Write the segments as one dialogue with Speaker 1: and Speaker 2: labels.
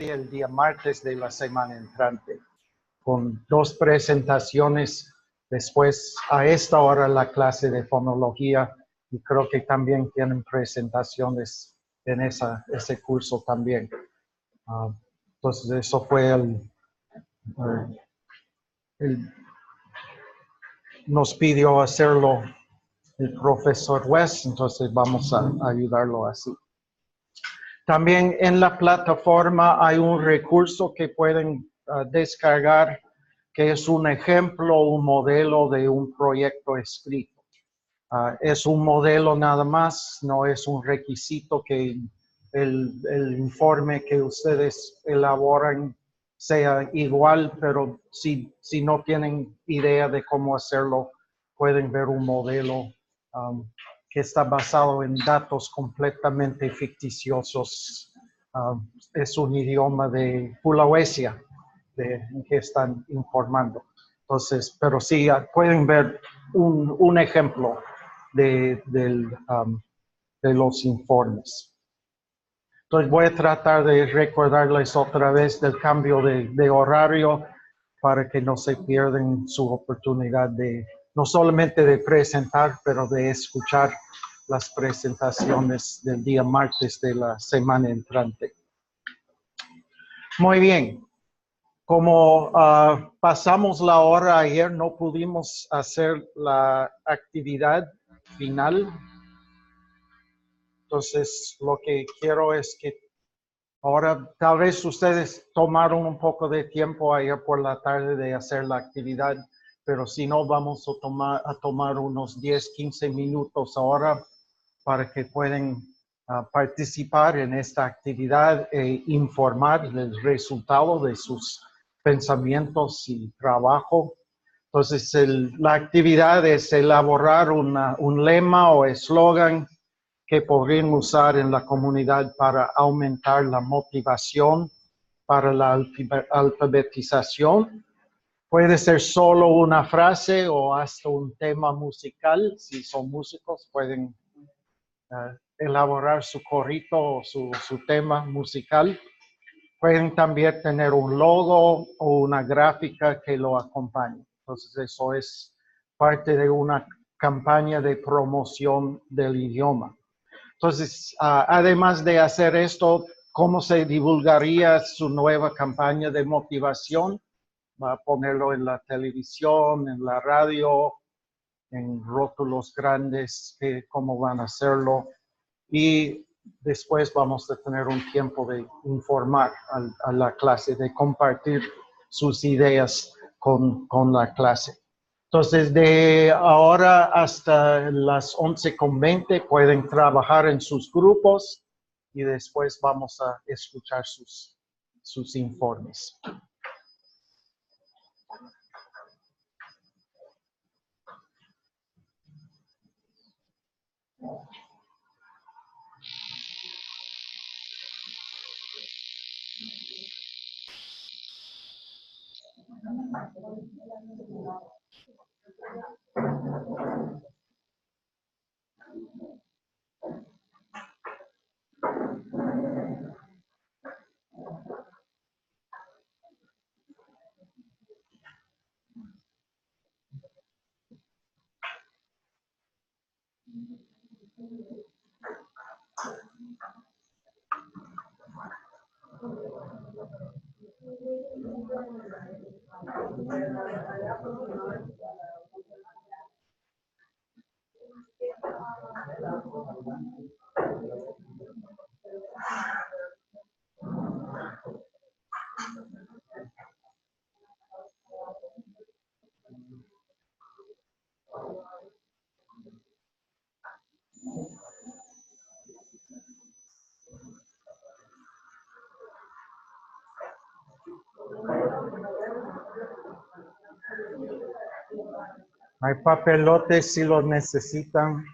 Speaker 1: el día martes de la semana entrante, con 2 presentaciones. Después, a esta hora, la clase de fonología, y creo que también tienen presentaciones en ese curso también. Entonces, eso fue nos pidió hacerlo el profesor West, entonces vamos a ayudarlo así. También en la plataforma hay un recurso que pueden descargar, que es un ejemplo, un modelo de un proyecto escrito. Es un modelo nada más, no es un requisito que el informe que ustedes elaboran sea igual, pero si no tienen idea de cómo hacerlo, pueden ver un modelo que está basado en datos completamente ficticiosos. Es un idioma de Sulawesi, en que están informando. Entonces, pero sí, pueden ver un ejemplo de los informes. Entonces voy a tratar de recordarles otra vez del cambio de horario para que no se pierdan su oportunidad de no solamente de presentar, pero de escuchar las presentaciones del día martes de la semana entrante. Muy bien. Como pasamos la hora ayer, no pudimos hacer la actividad final. Entonces, lo que quiero es que ahora tal vez ustedes tomaron un poco de tiempo ayer por la tarde de hacer la actividad, pero si no, vamos a tomar unos 10, 15 minutos ahora para que puedan participar en esta actividad e informar el resultado de sus pensamientos y trabajo. Entonces, la actividad es elaborar un lema o eslogan que podrían usar en la comunidad para aumentar la motivación para la alfabetización. Puede ser solo una frase o hasta un tema musical. Si son músicos, pueden elaborar su corito o su tema musical. Pueden también tener un logo o una gráfica que lo acompañe. Entonces, eso es parte de una campaña de promoción del idioma. Entonces, además de hacer esto, ¿cómo se divulgaría su nueva campaña de motivación? Va a ponerlo en la televisión, en la radio, en rótulos grandes, cómo van a hacerlo. Y después vamos a tener un tiempo de informar a la clase, de compartir sus ideas con la clase. Entonces, de ahora hasta las 11:20 pueden trabajar en sus grupos y después vamos a escuchar sus informes. Hay papelotes si los necesitan.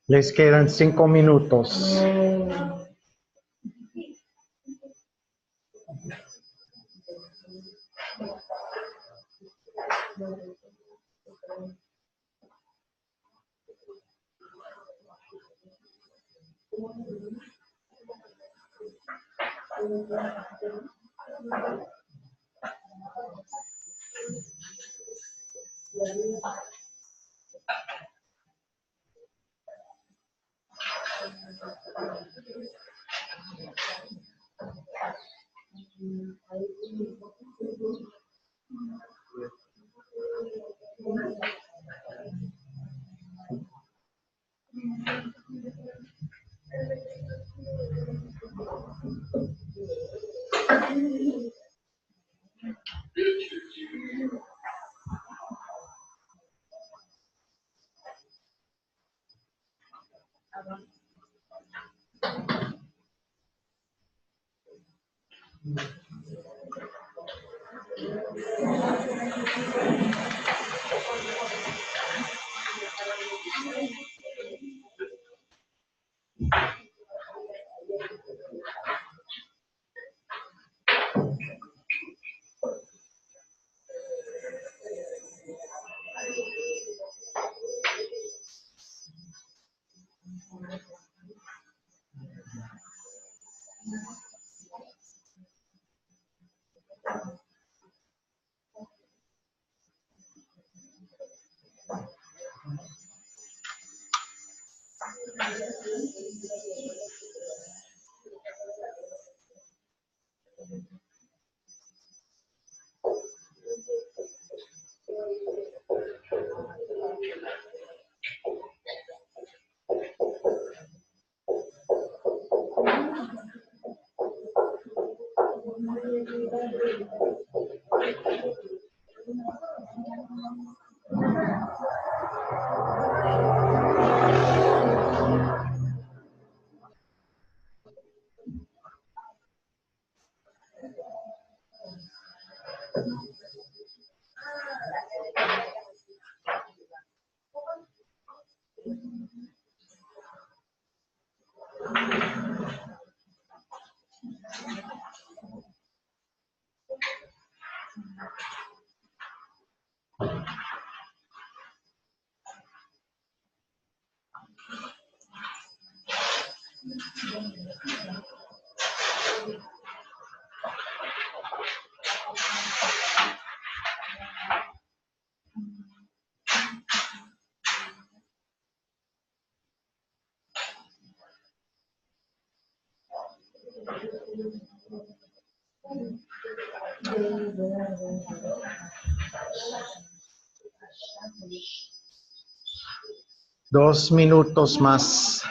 Speaker 1: Les quedan 5 minutos. Dos minutos más.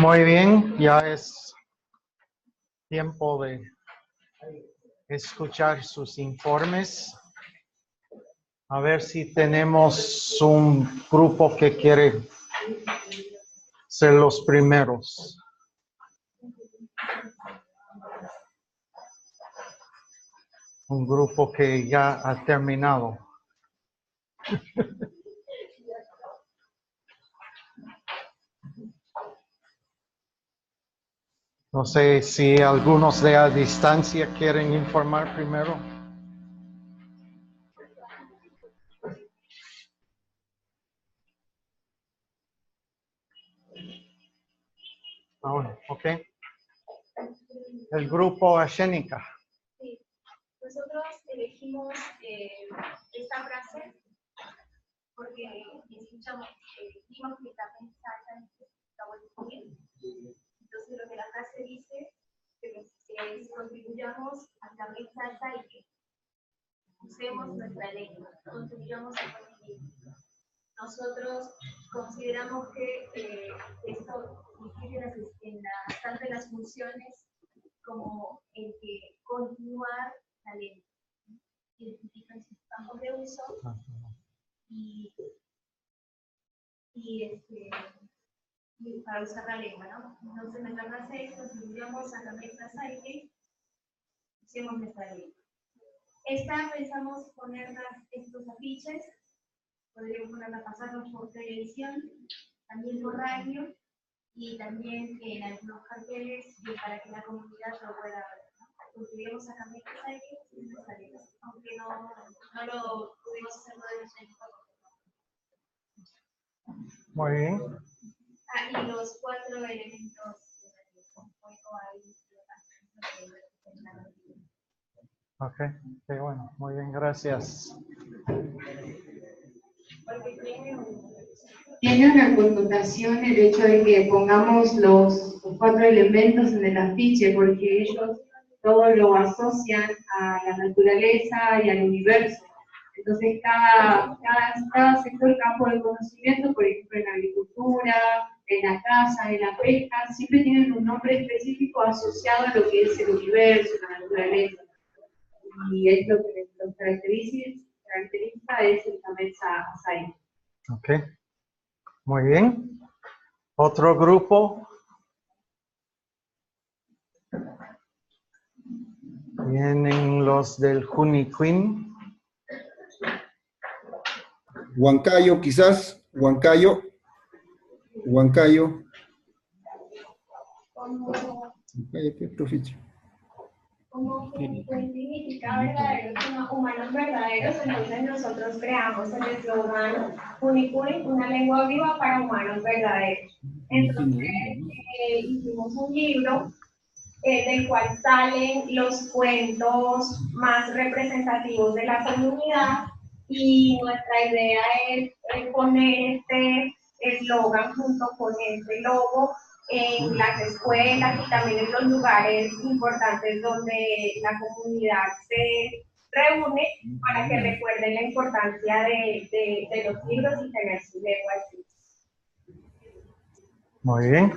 Speaker 1: Muy bien, ya es tiempo de escuchar sus informes. A ver si tenemos un grupo que quiere ser los primeros. Un grupo que ya ha terminado. No sé si algunos de a distancia quieren informar primero. Ah, bueno, ok. El grupo Ashénica.
Speaker 2: Sí, nosotros elegimos esta frase porque escuchamos, vimos que también salta está muy bien. Entonces lo que la frase dice es contribuyamos a la mesa y que usemos nuestra lengua, contribuyamos a conocimiento. Nosotros consideramos que esto incluye tanto en las funciones como en que continuar la lengua. Identifican sus campos de uso y para usar la lengua, ¿no? Entonces, nuestra frase es contribuyamos a la mesa Saike, usemos nuestra lengua. Esta pensamos poner estos afiches, podríamos ponerla pasarlos por televisión, también por radio y también en algunos carteles y para que la comunidad lo pueda ver, ¿no? Contribuimos a cambiar esa idea, aunque no lo pudimos hacer de nuestra época.
Speaker 1: Muy bien.
Speaker 2: Ah, y los 4 elementos
Speaker 1: Ok, qué bueno. Muy bien, gracias.
Speaker 3: Tiene una connotación el hecho de que pongamos los 4 elementos en el afiche, porque ellos todo lo asocian a la naturaleza y al universo. Entonces, cada sector, campo de conocimiento, por ejemplo, en la agricultura, en la caza, en la pesca, siempre tienen un nombre específico asociado a lo que es el universo, la naturaleza. Y es lo que los caracteriza es el Tametsa Asai.
Speaker 1: Ok. Muy bien. Otro grupo. Vienen los del Juniquín.
Speaker 4: Huancayo, quizás. Huancayo. Huancayo. ¿Qué proficio?
Speaker 2: Como significa verdaderos humanos verdaderos, entonces nosotros creamos el eslogan Unicuni, una lengua viva para humanos verdaderos. Entonces hicimos un libro del cual salen los cuentos más representativos de la comunidad y nuestra idea es poner este eslogan junto con este logo en las escuelas y también en los lugares importantes donde la comunidad se reúne para que recuerden la importancia de los libros y tener su lengua escrita.
Speaker 1: Muy bien.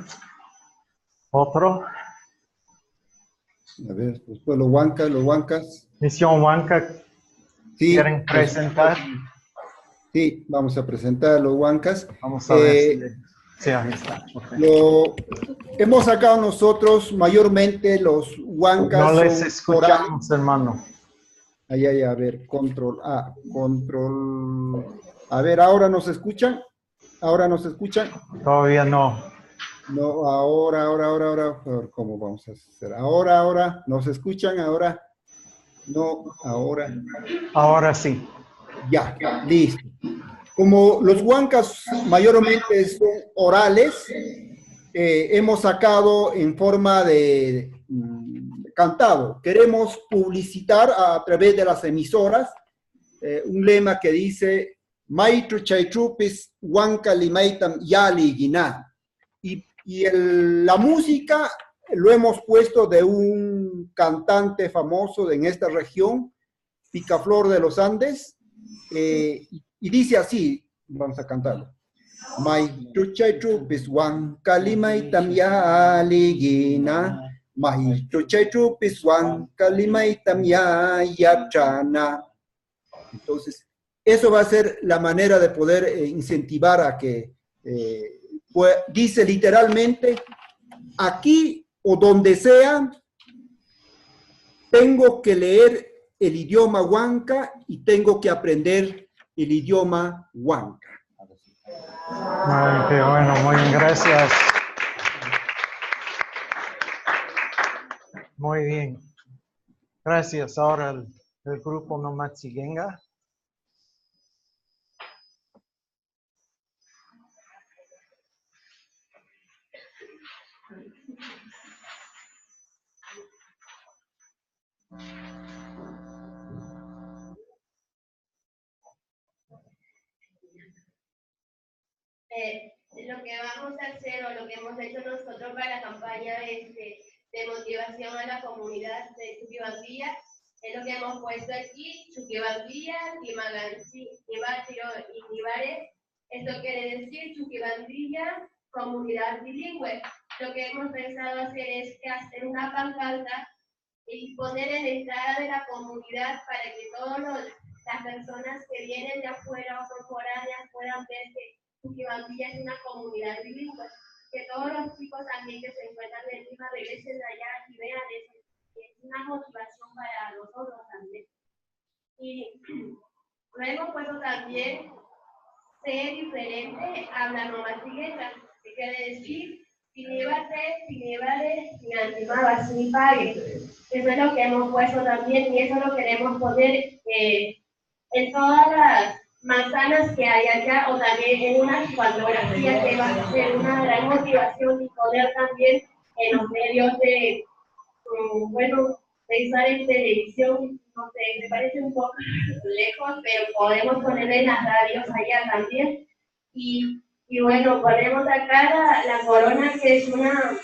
Speaker 1: Otro.
Speaker 4: A ver, después los huancas.
Speaker 1: Misión Huanca.
Speaker 4: Sí,
Speaker 1: ¿Quieren presentar?
Speaker 4: Sí, vamos a presentar los huancas.
Speaker 1: Vamos a ver si ahí está. Okay.
Speaker 4: Hemos sacado nosotros mayormente los huancas.
Speaker 1: No les
Speaker 4: son
Speaker 1: escuchamos, hermano.
Speaker 4: Ahí, a ver, control A, control. A ver, ¿ahora nos escuchan? ¿Ahora nos escuchan?
Speaker 1: Todavía no.
Speaker 4: No, ahora. A ver, ¿cómo vamos a hacer? Ahora, ¿nos escuchan? Ahora. No, ahora.
Speaker 1: Ahora sí.
Speaker 4: Ya, listo. Como los huancas mayormente son orales, hemos sacado en forma de cantado. Queremos publicitar a través de las emisoras un lema que dice Maitru Chaitrupis Huanca Limaitam Yali Guiná. Y la música lo hemos puesto de un cantante famoso en esta región, Picaflor de los Andes, y dice así, vamos a cantarlo. Maitru Chaitrupis Huanca Limaitam Yali Guiná. Maitru Chaitrupis Huanca Limaitam Yachana. Entonces, eso va a ser la manera de poder incentivar a que, pues, dice literalmente, aquí o donde sea, tengo que leer el idioma huanca y tengo que aprender el idioma huanca.
Speaker 1: Ay, qué bueno, muy bien, gracias. Muy bien. Gracias. Ahora el grupo Nomatsigenga.
Speaker 2: Lo que vamos a hacer o lo que hemos hecho nosotros para la campaña de motivación a la comunidad de Chuquibambilla es lo que hemos puesto aquí, Chuquibambilla, Timaganchi, Nibatio y Nibare. Esto quiere decir Chuquibambilla, comunidad bilingüe. Lo que hemos pensado hacer es hacer una pancarta y poner en la entrada de la comunidad para que todas las personas que vienen de afuera o son foráneas puedan ver que Chuquibambilla es una comunidad bilingüe, que todos los chicos también que se encuentran en Lima regresen allá y vean eso, que es una motivación para nosotros también. Y lo hemos puesto también ser diferente habla Nomachigenga, que quiere decir Sinebare, Sinantimaba, Sinipague. Eso es lo que hemos puesto también y eso lo queremos poner en todas las manzanas que hay allá o también en unas fotografías que va a ser una gran motivación y poder también en los medios de, bueno, de usar en televisión, no sé, me parece un poco lejos, pero podemos poner en las radios allá también. Y bueno, ponemos acá la corona, que es una...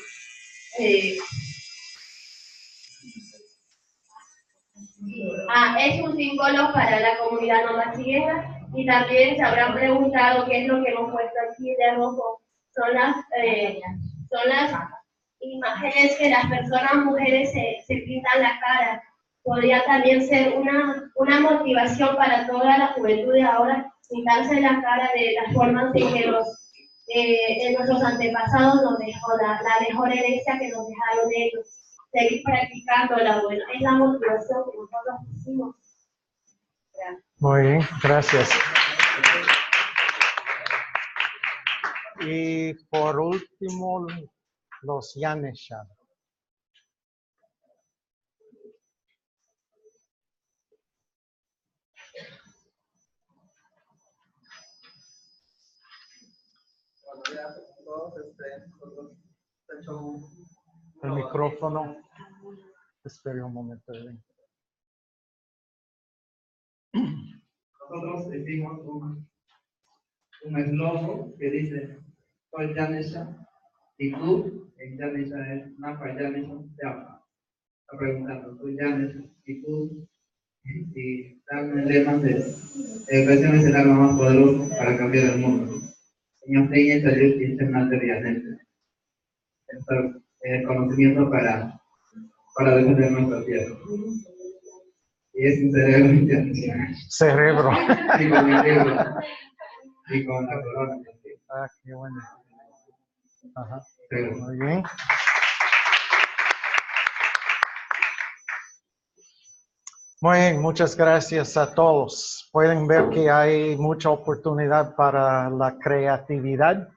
Speaker 2: es un símbolo para la comunidad nomachigenga y también se habrán preguntado qué es lo que hemos puesto aquí de rojo. Son las imágenes que las personas mujeres se pintan la cara. Podría también ser una motivación para toda la juventud de ahora, pintarse la cara de las formas en que nuestros antepasados nos dejó, la mejor herencia que nos dejaron ellos. Seguir practicando la buena, es la motivación que nosotros hicimos.
Speaker 1: Muy bien, gracias. Y por último, los Yanesha. El micrófono. Espere un momento.
Speaker 5: Nosotros hicimos un eslogan que dice: soy Yanesha y tú, en Yanesha es Napa Yanesha Yapa. Está preguntando: soy Yanesha y tú, y dan el lema de educación es el arma más poderosa para cambiar el mundo. Señor Peña salió y se materialmente. El conocimiento para defender nuestra tierra. Y es un cerebro internacional.
Speaker 1: Cerebro.
Speaker 5: Y con el libro. Y con la corona.
Speaker 1: Ah, qué bueno. Ajá.
Speaker 5: Sí.
Speaker 1: Muy bien. Muy bien, muchas gracias a todos. Pueden ver que hay mucha oportunidad para la creatividad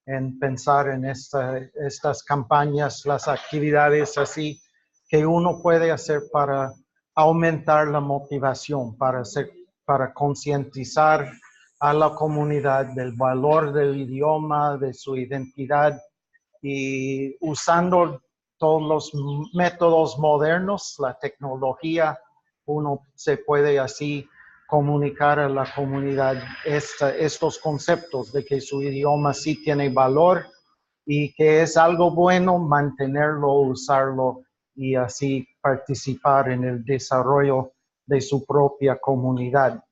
Speaker 1: en pensar en estas campañas, las actividades así que uno puede hacer para aumentar la motivación, para concientizar a la comunidad del valor del idioma, de su identidad y usando todos los métodos modernos, la tecnología, uno se puede así comunicar a la comunidad estos conceptos de que su idioma sí tiene valor y que es algo bueno mantenerlo, usarlo y así participar en el desarrollo de su propia comunidad.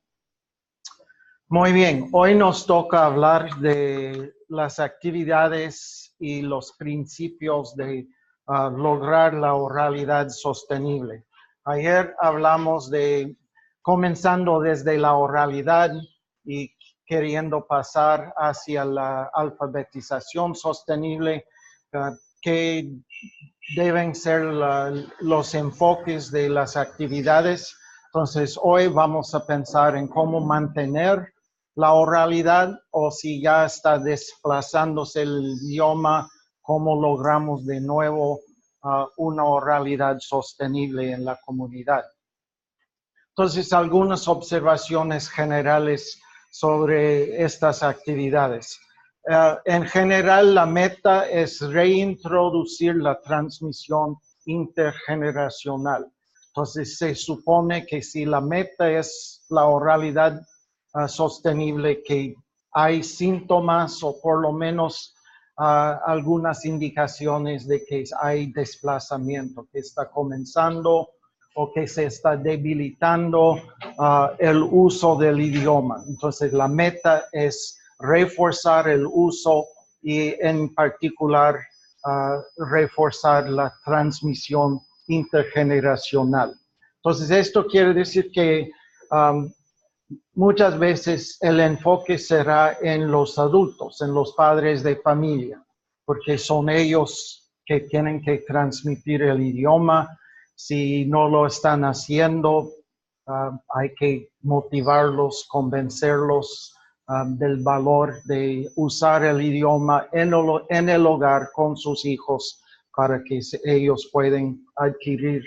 Speaker 1: Muy bien, hoy nos toca hablar de las actividades y los principios de lograr la oralidad sostenible. Ayer hablamos de comenzando desde la oralidad y queriendo pasar hacia la alfabetización sostenible, que deben ser los enfoques de las actividades. Entonces, hoy vamos a pensar en cómo mantener la oralidad o si ya está desplazándose el idioma, cómo logramos de nuevo una oralidad sostenible en la comunidad. Entonces, algunas observaciones generales sobre estas actividades. En general, la meta es reintroducir la transmisión intergeneracional. Entonces, se supone que si la meta es la oralidad sostenible, que hay síntomas o por lo menos algunas indicaciones de que hay desplazamiento, que está comenzando o que se está debilitando el uso del idioma. Entonces, la meta es reforzar el uso y en particular reforzar la transmisión intergeneracional. Entonces, esto quiere decir que muchas veces el enfoque será en los adultos, en los padres de familia, porque son ellos que tienen que transmitir el idioma. Si no lo están haciendo, hay que motivarlos, convencerlos del valor de usar el idioma en el hogar con sus hijos para que ellos puedan adquirir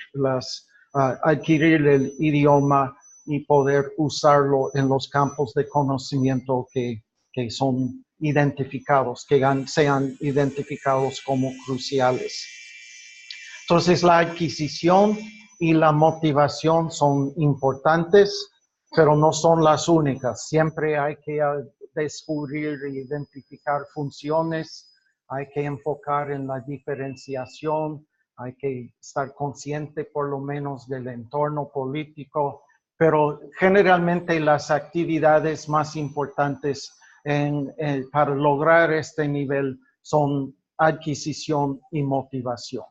Speaker 1: el idioma y poder usarlo en los campos de conocimiento que son identificados, sean identificados como cruciales. Entonces, la adquisición y la motivación son importantes, pero no son las únicas. Siempre hay que descubrir e identificar funciones, hay que enfocar en la diferenciación, hay que estar consciente por lo menos del entorno político, pero generalmente las actividades más importantes para lograr este nivel son adquisición y motivación.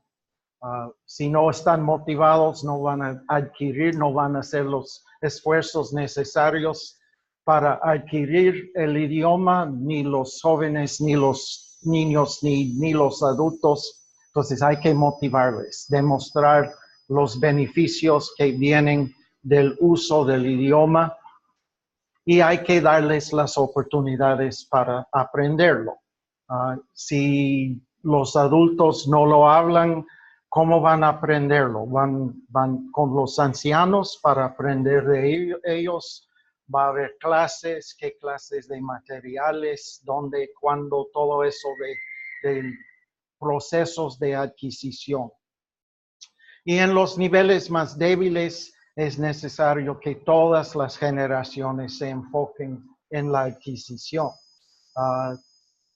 Speaker 1: Si no están motivados, no van a adquirir, no van a hacer los esfuerzos necesarios para adquirir el idioma, ni los jóvenes, ni los niños, ni los adultos. Entonces hay que motivarles, demostrar los beneficios que vienen del uso del idioma y hay que darles las oportunidades para aprenderlo. Si los adultos no lo hablan, ¿cómo van a aprenderlo? Van con los ancianos para aprender de ellos. Va a haber clases, qué clases de materiales, dónde, cuándo, todo eso de procesos de adquisición. Y en los niveles más débiles es necesario que todas las generaciones se enfoquen en la adquisición.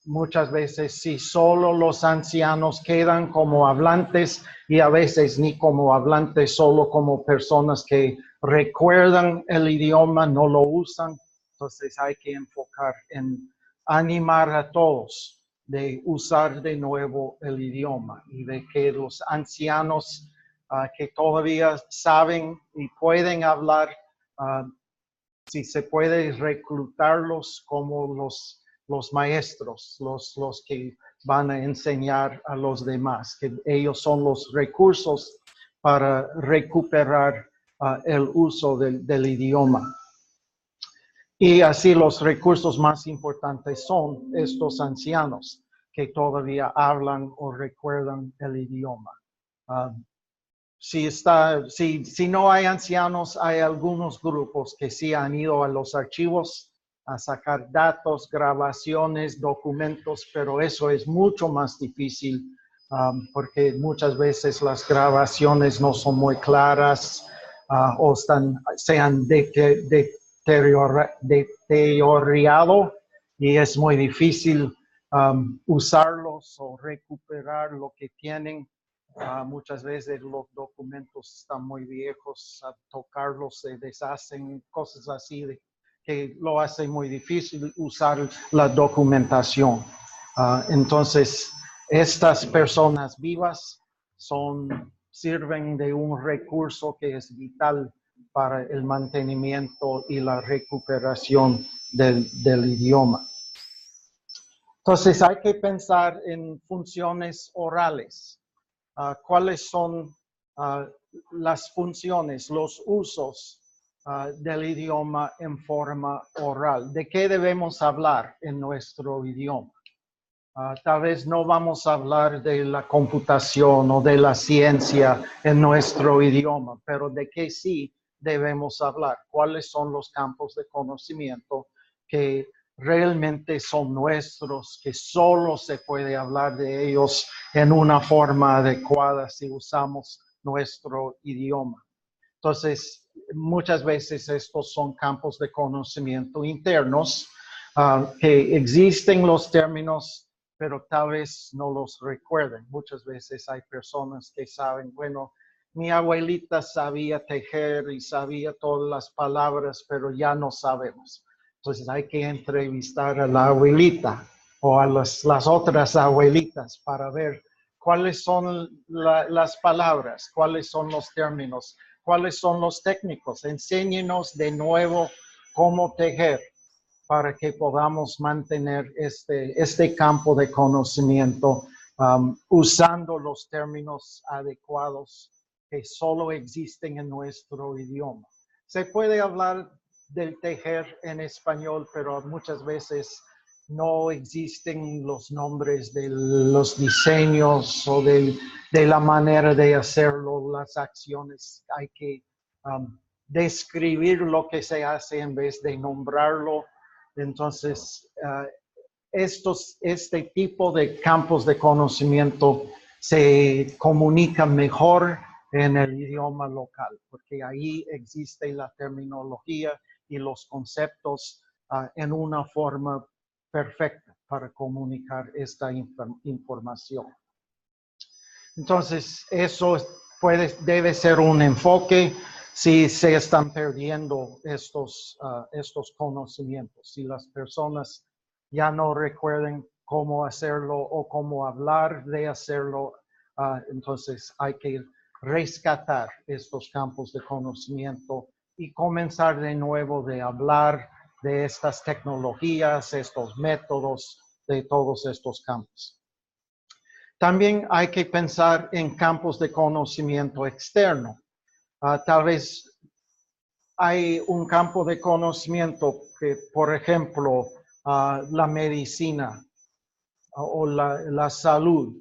Speaker 1: Muchas veces si solo los ancianos quedan como hablantes y a veces ni como hablantes, solo como personas que recuerdan el idioma, no lo usan. Entonces hay que enfocar en animar a todos de usar de nuevo el idioma y de que los ancianos que todavía saben y pueden hablar, si se puede reclutarlos como los maestros, los que van a enseñar a los demás, que ellos son los recursos para recuperar el uso del idioma. Y así los recursos más importantes son estos ancianos que todavía hablan o recuerdan el idioma. Si no hay ancianos, hay algunos grupos que sí han ido a los archivos a sacar datos, grabaciones, documentos, pero eso es mucho más difícil porque muchas veces las grabaciones no son muy claras o se han deteriorado y es muy difícil usarlos o recuperar lo que tienen. Muchas veces los documentos están muy viejos, tocarlos se deshacen, cosas así que lo hace muy difícil usar la documentación. Entonces, estas personas vivas sirven de un recurso que es vital para el mantenimiento y la recuperación del idioma. Entonces, hay que pensar en funciones orales. ¿Cuáles son las funciones, los usos del idioma en forma oral? ¿De qué debemos hablar en nuestro idioma? Tal vez no vamos a hablar de la computación o de la ciencia en nuestro idioma, pero ¿de qué sí debemos hablar? ¿Cuáles son los campos de conocimiento que realmente son nuestros, que solo se puede hablar de ellos en una forma adecuada si usamos nuestro idioma? Entonces, muchas veces estos son campos de conocimiento internos que existen los términos, pero tal vez no los recuerden. Muchas veces hay personas que saben, bueno, mi abuelita sabía tejer y sabía todas las palabras, pero ya no sabemos. Entonces hay que entrevistar a la abuelita o a las otras abuelitas para ver cuáles son las palabras, cuáles son los términos, cuáles son los técnicos. Enséñenos de nuevo cómo tejer para que podamos mantener este campo de conocimiento usando los términos adecuados que solo existen en nuestro idioma. Se puede hablar del tejer en español, pero muchas veces no existen los nombres de los diseños o de la manera de hacerlo, las acciones. Hay que describir lo que se hace en vez de nombrarlo. Entonces, este tipo de campos de conocimiento se comunican mejor en el idioma local, porque ahí existe la terminología y los conceptos en una forma perfecta para comunicar esta información. Entonces, eso debe ser un enfoque si se están perdiendo estos conocimientos. Si las personas ya no recuerden cómo hacerlo o cómo hablar de hacerlo, entonces hay que rescatar estos campos de conocimiento y comenzar de nuevo de hablar de estas tecnologías, estos métodos, de todos estos campos. También hay que pensar en campos de conocimiento externo. Tal vez hay un campo de conocimiento que, por ejemplo, la medicina o la salud,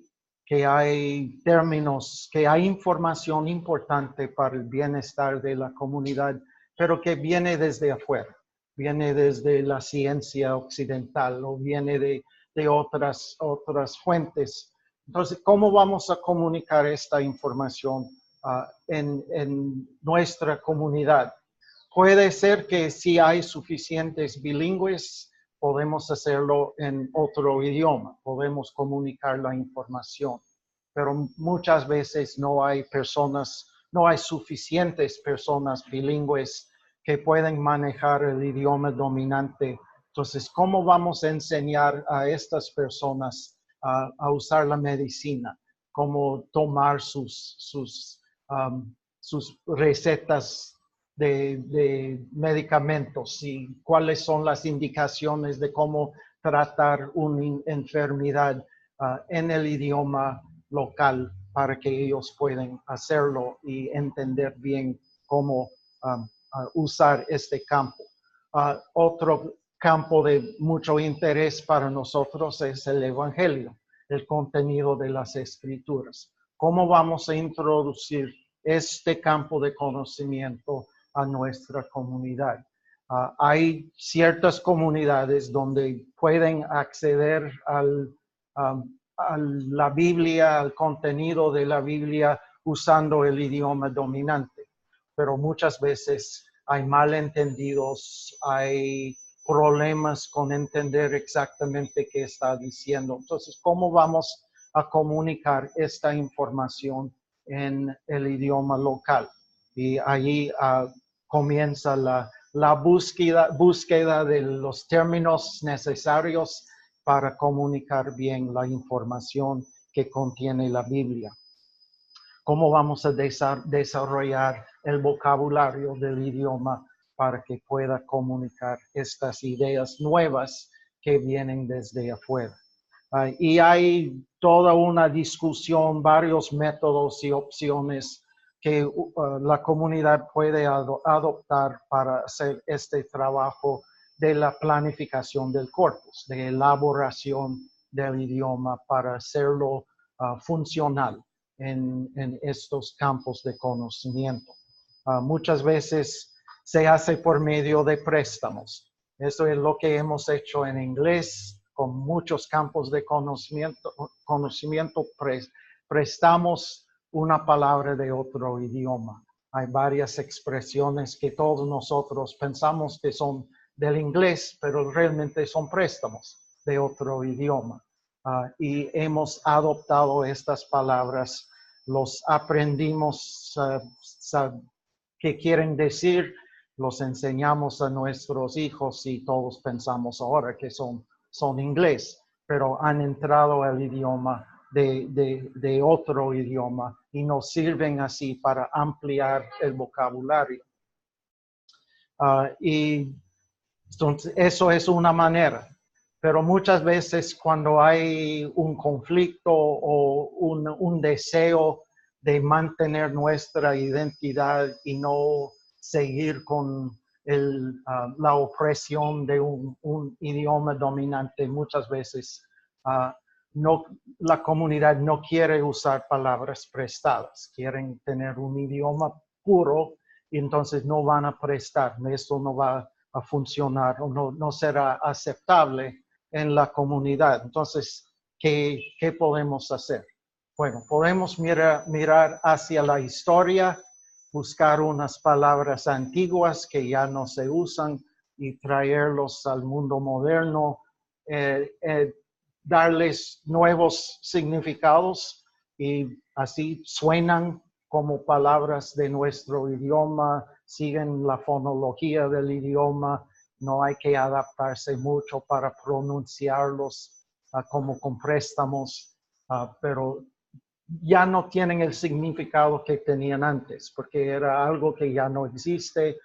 Speaker 1: que hay términos, que hay información importante para el bienestar de la comunidad, pero que viene desde afuera, viene desde la ciencia occidental o viene de otras fuentes. Entonces, ¿cómo vamos a comunicar esta información en nuestra comunidad? Puede ser que si hay suficientes bilingües, podemos hacerlo en otro idioma, podemos comunicar la información, pero muchas veces no hay suficientes personas bilingües que pueden manejar el idioma dominante. Entonces, ¿cómo vamos a enseñar a estas personas a usar la medicina? ¿Cómo tomar sus recetas de medicamentos y cuáles son las indicaciones de cómo tratar una enfermedad en el idioma local para que ellos puedan hacerlo y entender bien cómo usar este campo. Otro campo de mucho interés para nosotros es el Evangelio, el contenido de las Escrituras. ¿Cómo vamos a introducir este campo de conocimiento a nuestra comunidad? Hay ciertas comunidades donde pueden acceder a la Biblia, al contenido de la Biblia usando el idioma dominante, pero muchas veces hay malentendidos, hay problemas con entender exactamente qué está diciendo. Entonces, ¿cómo vamos a comunicar esta información en el idioma local? Y allí comienza la búsqueda de los términos necesarios para comunicar bien la información que contiene la Biblia. ¿Cómo vamos a desarrollar el vocabulario del idioma para que pueda comunicar estas ideas nuevas que vienen desde afuera? Y hay toda una discusión, varios métodos y opciones que la comunidad puede adoptar para hacer este trabajo de la planificación del corpus, de elaboración del idioma para hacerlo funcional en estos campos de conocimiento. Muchas veces se hace por medio de préstamos. Eso es lo que hemos hecho en inglés con muchos campos de conocimiento. Prestamos una palabra de otro idioma. Hay varias expresiones que todos nosotros pensamos que son del inglés, pero realmente son préstamos de otro idioma. Y hemos adoptado estas palabras, los aprendimos qué quieren decir, los enseñamos a nuestros hijos y todos pensamos ahora que son inglés, pero han entrado al idioma de otro idioma y nos sirven así para ampliar el vocabulario. Y entonces, eso es una manera. Pero muchas veces cuando hay un conflicto o un deseo de mantener nuestra identidad y no seguir con la opresión de un idioma dominante. Muchas veces la comunidad no quiere usar palabras prestadas, quieren tener un idioma puro y entonces no van a prestar. Esto no va a funcionar o no será aceptable en la comunidad. Entonces, ¿qué podemos hacer? Bueno, podemos mirar hacia la historia, buscar unas palabras antiguas que ya no se usan y traerlos al mundo moderno, darles nuevos significados y así suenan como palabras de nuestro idioma, siguen la fonología del idioma, no hay que adaptarse mucho para pronunciarlos como con préstamos, pero ya no tienen el significado que tenían antes, porque era algo que ya no existe,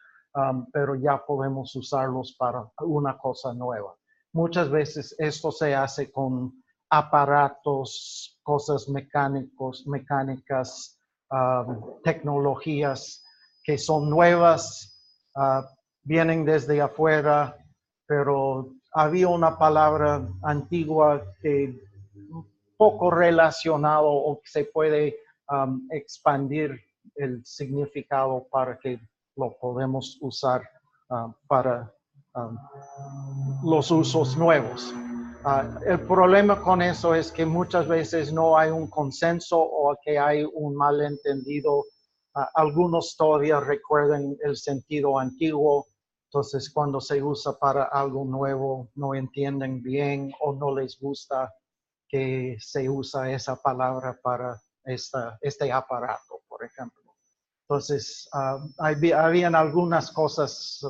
Speaker 1: pero ya podemos usarlos para una cosa nueva. Muchas veces esto se hace con aparatos, cosas mecánicas, tecnologías que son nuevas, vienen desde afuera, pero había una palabra antigua que poco relacionado o que se puede expandir el significado para que lo podemos usar para los usos nuevos. El problema con eso es que muchas veces no hay un consenso o que hay un malentendido. Algunos todavía recuerdan el sentido antiguo, entonces cuando se usa para algo nuevo no entienden bien o no les gusta que se usa esa palabra para este aparato, por ejemplo. Entonces, habían algunas cosas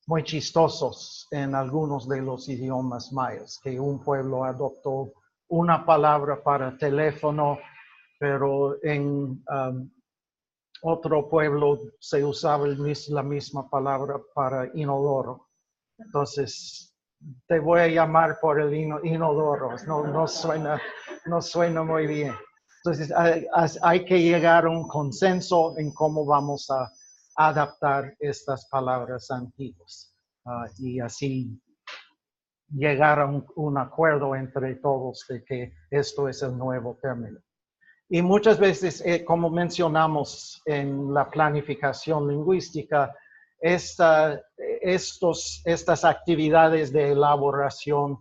Speaker 1: muy chistosos en algunos de los idiomas mayas, que un pueblo adoptó una palabra para teléfono, pero en otro pueblo se usaba la misma palabra para inodoro. Entonces, te voy a llamar por el inodoro, no suena muy bien. Entonces, hay que llegar a un consenso en cómo vamos a adaptar estas palabras antiguas y así llegar a un acuerdo entre todos de que esto es el nuevo término. Y muchas veces, como mencionamos en la planificación lingüística, estas actividades de elaboración,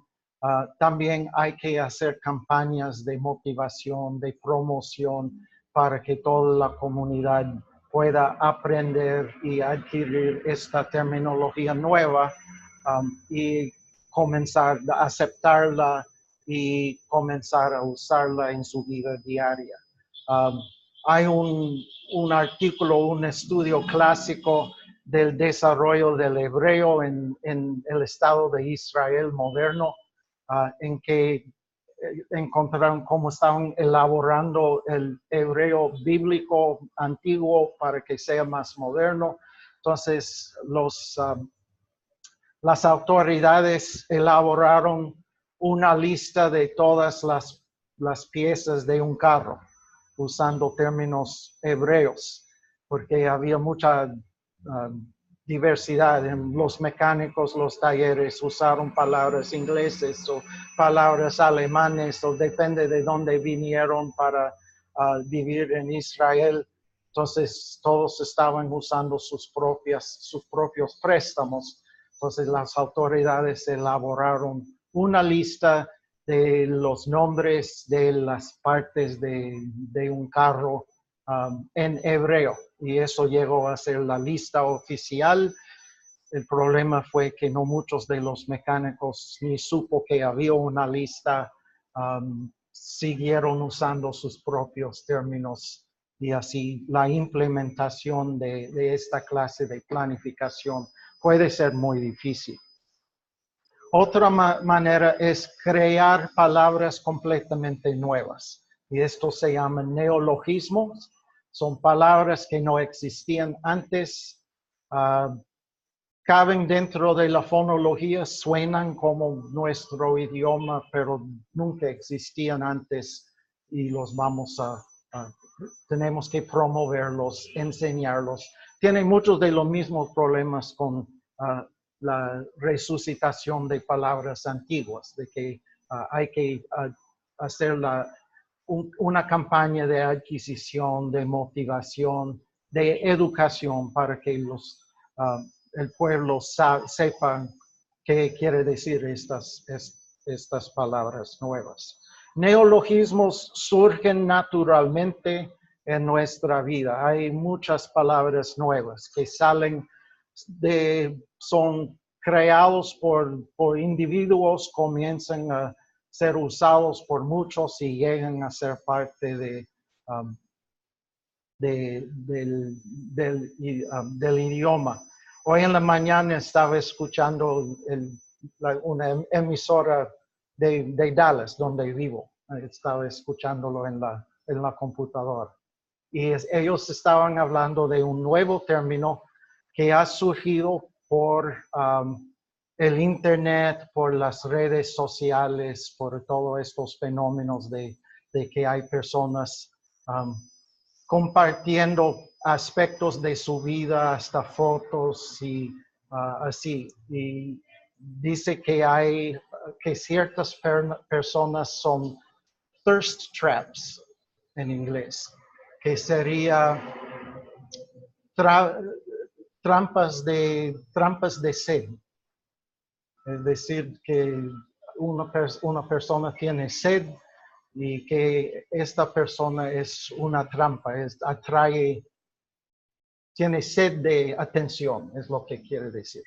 Speaker 1: también hay que hacer campañas de motivación, de promoción, para que toda la comunidad pueda aprender y adquirir esta terminología nueva y comenzar a aceptarla y comenzar a usarla en su vida diaria. Hay un artículo, un estudio clásico del desarrollo del hebreo en el Estado de Israel moderno, en que encontraron cómo estaban elaborando el hebreo bíblico antiguo para que sea más moderno. Entonces, las autoridades elaboraron una lista de todas las piezas de un carro, usando términos hebreos, porque había mucha diversidad. En los mecánicos, los talleres usaron palabras ingleses o palabras alemanes, o depende de dónde vinieron para vivir en Israel. Entonces, todos estaban usando sus propios préstamos. Entonces, las autoridades elaboraron una lista de los nombres de las partes de un carro en hebreo, y eso llegó a ser la lista oficial. El problema fue que no muchos de los mecánicos ni supo que había una lista, siguieron usando sus propios términos, y así la implementación de esta clase de planificación puede ser muy difícil. Otra manera es crear palabras completamente nuevas, y esto se llama neologismos. Son palabras que no existían antes, caben dentro de la fonología, suenan como nuestro idioma, pero nunca existían antes, y los tenemos que promoverlos, enseñarlos tiene muchos de los mismos problemas con la resucitación de palabras antiguas, de que hay que hacer una campaña de adquisición, de motivación, de educación para que el pueblo sepa qué quiere decir estas palabras nuevas. Neologismos surgen naturalmente en nuestra vida. Hay muchas palabras nuevas que son creados por individuos, comienzan a ser usados por muchos y llegan a ser parte del idioma. Hoy en la mañana estaba escuchando una emisora de Dallas, donde vivo. Estaba escuchándolo en la computadora. Y ellos estaban hablando de un nuevo término que ha surgido por el Internet, por las redes sociales, por todos estos fenómenos de que hay personas compartiendo aspectos de su vida, hasta fotos y así. Y dice que ciertas personas son thirst traps en inglés, que sería trampas de sed. Es decir, que una persona tiene sed y que esta persona es una trampa, tiene sed de atención, es lo que quiere decir.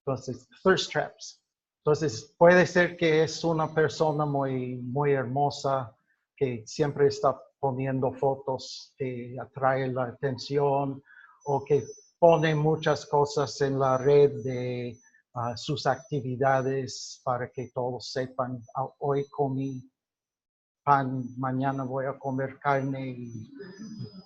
Speaker 1: Entonces, thirst traps. Entonces, puede ser que es una persona muy, muy hermosa, que siempre está poniendo fotos que atrae la atención o que pone muchas cosas en la red de sus actividades para que todos sepan, hoy comí pan, mañana voy a comer carne y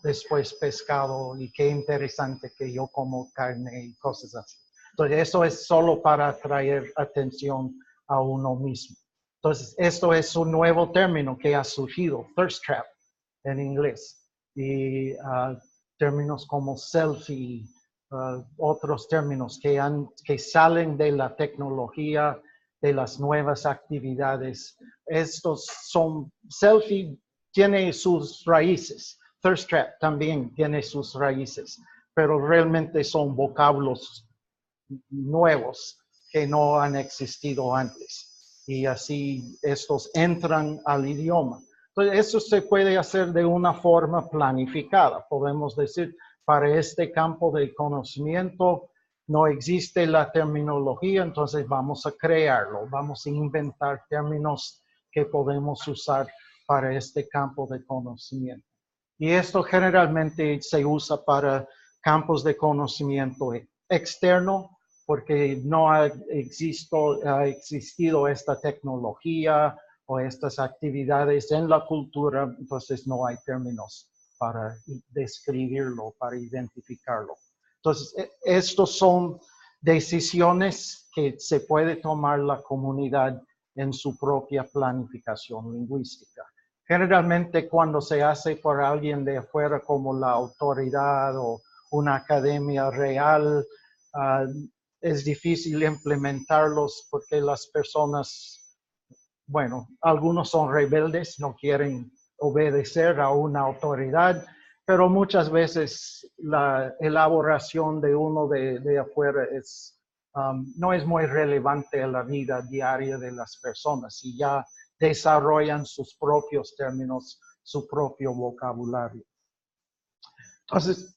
Speaker 1: después pescado, y qué interesante que yo como carne y cosas así. Entonces, eso es solo para atraer atención a uno mismo. Entonces, esto es un nuevo término que ha surgido, thirst trap en inglés. Y términos como selfie, otros términos que salen de la tecnología, de las nuevas actividades. Selfie tiene sus raíces. Thirst trap también tiene sus raíces, pero realmente son vocablos nuevos que no han existido antes. Y así estos entran al idioma. Entonces, eso se puede hacer de una forma planificada. Podemos decir, para este campo de conocimiento no existe la terminología, entonces vamos a crearlo. Vamos a inventar términos que podemos usar para este campo de conocimiento. Y esto generalmente se usa para campos de conocimiento externo, porque no ha existido esta tecnología o estas actividades en la cultura, entonces no hay términos para describirlo, para identificarlo. Entonces, estos son decisiones que se puede tomar la comunidad en su propia planificación lingüística. Generalmente cuando se hace por alguien de afuera como la autoridad o una academia real, es difícil implementarlos porque las personas, bueno, algunos son rebeldes, no quieren obedecer a una autoridad, pero muchas veces la elaboración de uno de afuera no es muy relevante a la vida diaria de las personas y ya desarrollan sus propios términos, su propio vocabulario. Entonces,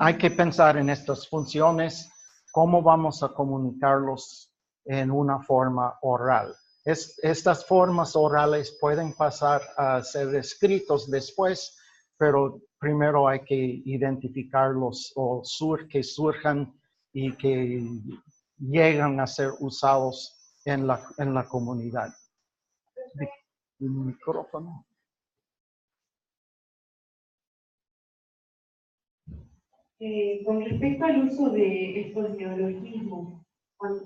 Speaker 1: hay que pensar en estas funciones, cómo vamos a comunicarlos en una forma oral. Estas formas orales pueden pasar a ser escritos después, pero primero hay que identificarlos o que surjan y que llegan a ser usados en la comunidad. El micrófono.
Speaker 3: Con respecto al uso de estos neologismos,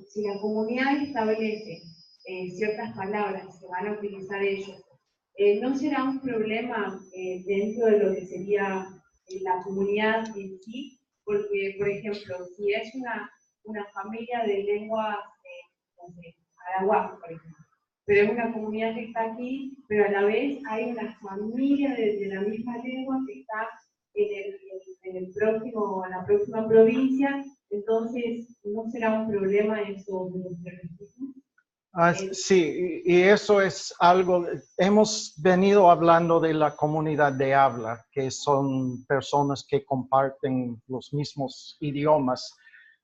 Speaker 3: si la comunidad establece ciertas palabras que van a utilizar ellos, ¿no será un problema dentro de lo que sería la comunidad en sí porque, por ejemplo, si es una familia de lenguas, no sé, arahuacos, por ejemplo, pero es una comunidad que está aquí, pero a la vez hay una familia de la misma lengua que está en la próxima provincia, entonces no será un problema eso de los servicios.
Speaker 1: Sí, y eso es algo, hemos venido hablando de la comunidad de habla, que son personas que comparten los mismos idiomas.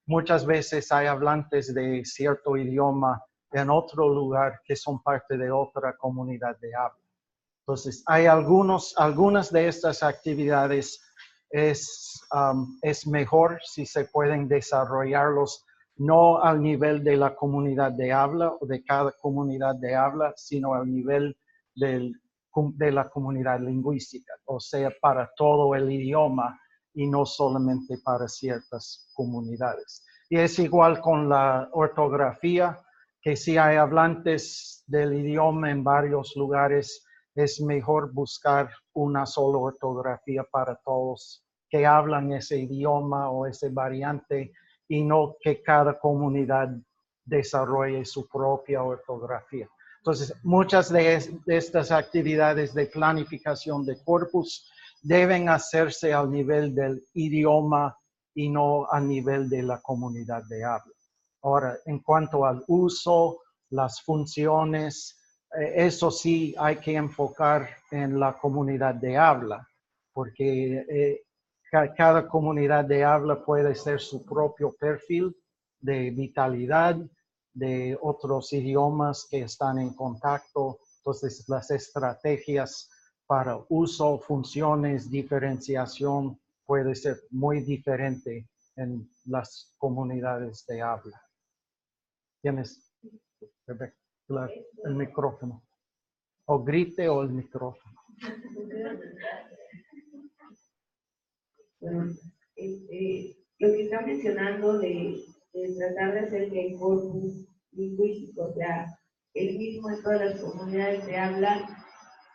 Speaker 1: Muchas veces hay hablantes de cierto idioma en otro lugar que son parte de otra comunidad de habla. Entonces, hay algunas de estas actividades es mejor si se pueden desarrollarlos no al nivel de la comunidad de habla o de cada comunidad de habla, sino al nivel de la comunidad lingüística, o sea, para todo el idioma y no solamente para ciertas comunidades. Y es igual con la ortografía, que si hay hablantes del idioma en varios lugares, es mejor buscar una sola ortografía para todos que hablan ese idioma o ese variante y no que cada comunidad desarrolle su propia ortografía. Entonces, muchas de estas actividades de planificación de corpus deben hacerse al nivel del idioma y no a nivel de la comunidad de habla. Ahora, en cuanto al uso, las funciones, eso sí hay que enfocar en la comunidad de habla, porque cada comunidad de habla puede ser su propio perfil de vitalidad, de otros idiomas que están en contacto. Entonces, las estrategias para uso, funciones, diferenciación puede ser muy diferente en las comunidades de habla. ¿Tienes, Rebeca, el micrófono? O grite o el micrófono.
Speaker 3: Bueno, lo que está mencionando de tratar de hacer que el corpus lingüístico sea el mismo en todas las comunidades de habla,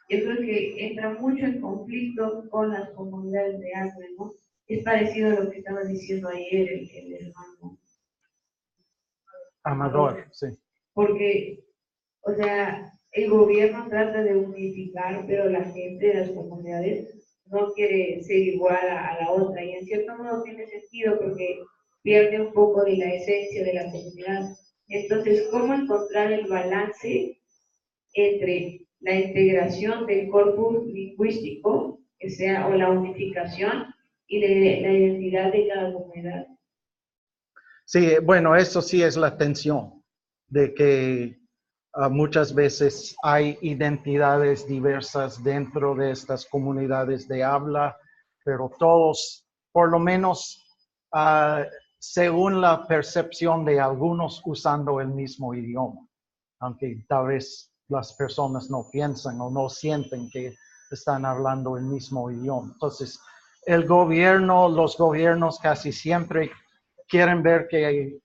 Speaker 3: yo creo que entra mucho en conflicto con las comunidades de habla, ¿no? Es parecido a lo que estaba diciendo ayer el hermano
Speaker 1: Amador, sí.
Speaker 3: Porque, o sea, el gobierno trata de unificar, pero la gente de las comunidades no quiere ser igual a la otra, y en cierto modo tiene sentido porque pierde un poco de la esencia de la comunidad. Entonces, ¿cómo encontrar el balance entre la integración del corpus lingüístico, que sea, o la unificación, y la identidad de cada comunidad?
Speaker 1: Sí, bueno, eso sí es la tensión, de que muchas veces hay identidades diversas dentro de estas comunidades de habla, pero todos, por lo menos, según la percepción de algunos, usando el mismo idioma, aunque tal vez las personas no piensan o no sienten que están hablando el mismo idioma. Entonces, los gobiernos casi siempre quieren ver que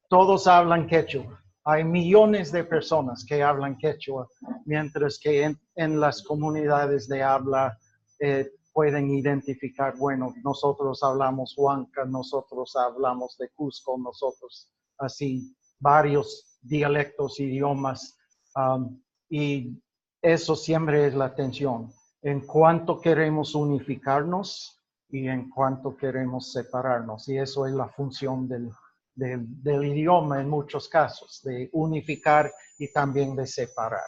Speaker 1: todos hablan quechua. Hay millones de personas que hablan quechua, mientras que en las comunidades de habla pueden identificar, bueno, nosotros hablamos huanca, nosotros hablamos de Cusco, nosotros así, varios dialectos, idiomas, y eso siempre es la tensión. En cuanto queremos unificarnos y en cuanto queremos separarnos, y eso es la función del idioma en muchos casos, de unificar y también de separar.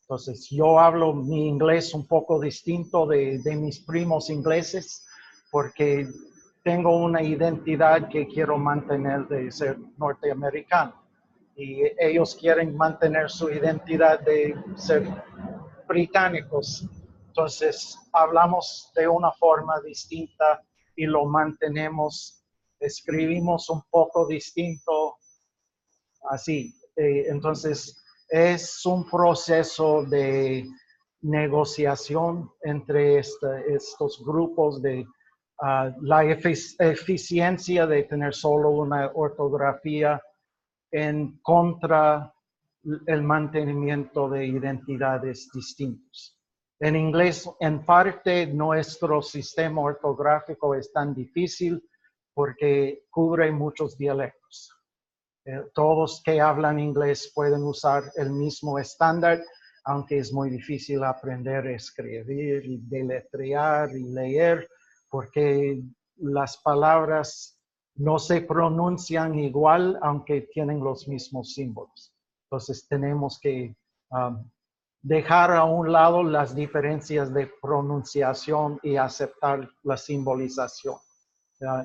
Speaker 1: Entonces, yo hablo mi inglés un poco distinto de mis primos ingleses porque tengo una identidad que quiero mantener de ser norteamericano y ellos quieren mantener su identidad de ser británicos. Entonces, hablamos de una forma distinta y lo mantenemos, escribimos un poco distinto, así. Entonces, es un proceso de negociación entre estos grupos de la eficiencia de tener solo una ortografía en contra el mantenimiento de identidades distintas. En inglés, en parte, nuestro sistema ortográfico es tan difícil porque cubre muchos dialectos. Todos que hablan inglés pueden usar el mismo estándar, aunque es muy difícil aprender a escribir y deletrear y leer, porque las palabras no se pronuncian igual, aunque tienen los mismos símbolos. Entonces tenemos que dejar a un lado las diferencias de pronunciación y aceptar la simbolización.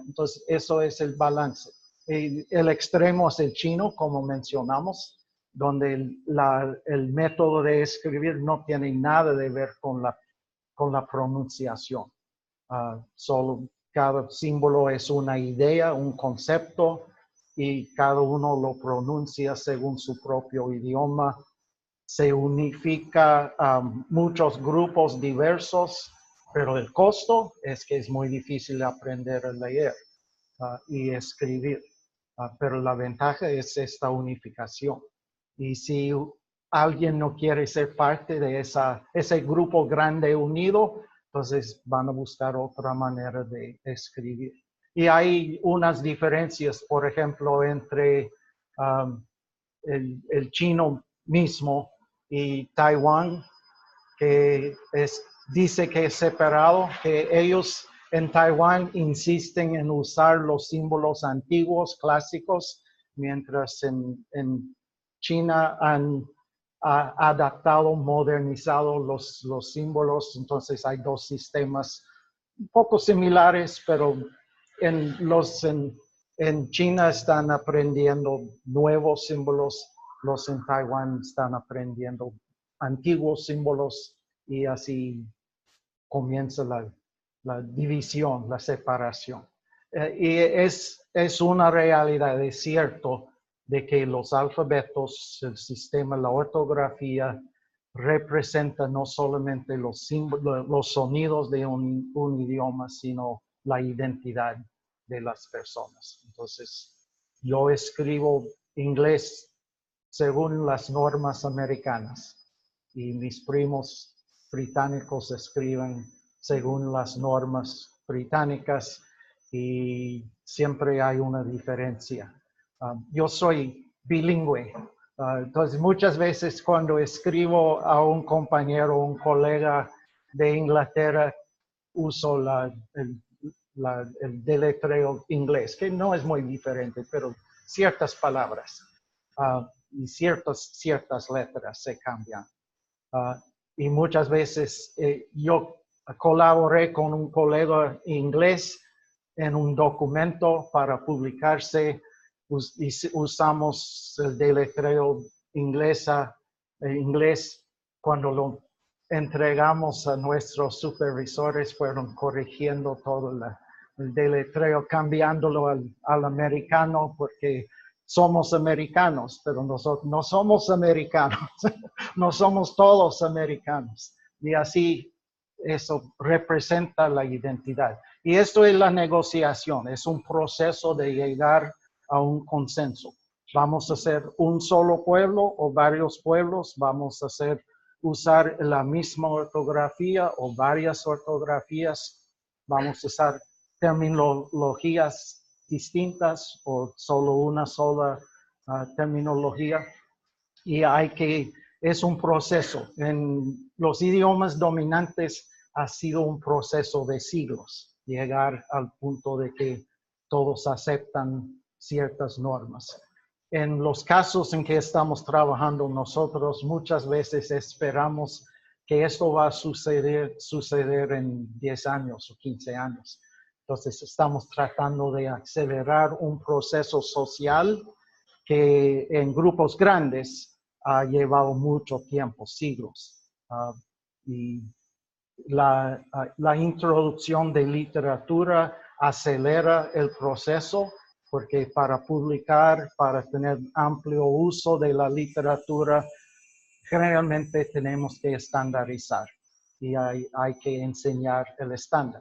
Speaker 1: Entonces eso es el balance. El extremo es el chino, como mencionamos, donde el método de escribir no tiene nada de ver con la pronunciación. Solo cada símbolo es una idea, un concepto, y cada uno lo pronuncia según su propio idioma. Se unifica muchos grupos diversos, pero el costo es que es muy difícil aprender a leer y escribir. Pero la ventaja es esta unificación. Y si alguien no quiere ser parte de ese grupo grande unido, entonces van a buscar otra manera de escribir. Y hay unas diferencias, por ejemplo, entre el chino mismo y Taiwán, que dice que es separado, que ellos en Taiwán insisten en usar los símbolos antiguos, clásicos, mientras en China han adaptado, modernizado los símbolos. Entonces hay dos sistemas un poco similares, pero en China están aprendiendo nuevos símbolos, los en Taiwán están aprendiendo antiguos símbolos, y así comienza la división, la separación. Y es una realidad, es cierto, de que los alfabetos, el sistema, la ortografía, representa no solamente los sonidos de un idioma, sino la identidad de las personas. Entonces, yo escribo inglés según las normas americanas, y mis primos británicos escriben según las normas británicas, y siempre hay una diferencia. Yo soy bilingüe, entonces muchas veces cuando escribo a un compañero o un colega de Inglaterra, uso el deletreo inglés, que no es muy diferente, pero ciertas palabras y ciertas letras se cambian. Y muchas veces yo colaboré con un colega inglés en un documento para publicarse. Usamos el deletreo inglés cuando lo entregamos a nuestros supervisores, fueron corrigiendo todo el deletreo, cambiándolo al americano, porque somos americanos, pero nosotros no somos americanos, no somos todos americanos. Y así eso representa la identidad. Y esto es la negociación, es un proceso de llegar a un consenso. Vamos a ser un solo pueblo o varios pueblos, vamos a usar la misma ortografía o varias ortografías, vamos a usar terminologías distintas o solo una sola terminología. Y es un proceso. En los idiomas dominantes ha sido un proceso de siglos, llegar al punto de que todos aceptan ciertas normas. En los casos en que estamos trabajando nosotros, muchas veces esperamos que esto va a suceder en 10 años o 15 años. Entonces estamos tratando de acelerar un proceso social que en grupos grandes ha llevado mucho tiempo, siglos. Y la introducción de literatura acelera el proceso, porque para publicar, para tener amplio uso de la literatura, generalmente tenemos que estandarizar y hay que enseñar el estándar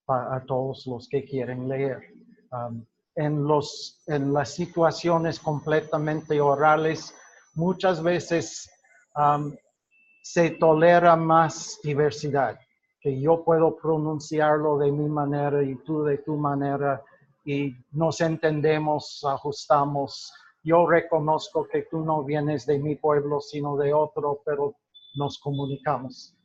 Speaker 1: a todos los que quieren leer. En las situaciones completamente orales, muchas veces se tolera más diversidad, que yo puedo pronunciarlo de mi manera y tú de tu manera, y nos entendemos, ajustamos. Yo reconozco que tú no vienes de mi pueblo, sino de otro, pero nos comunicamos.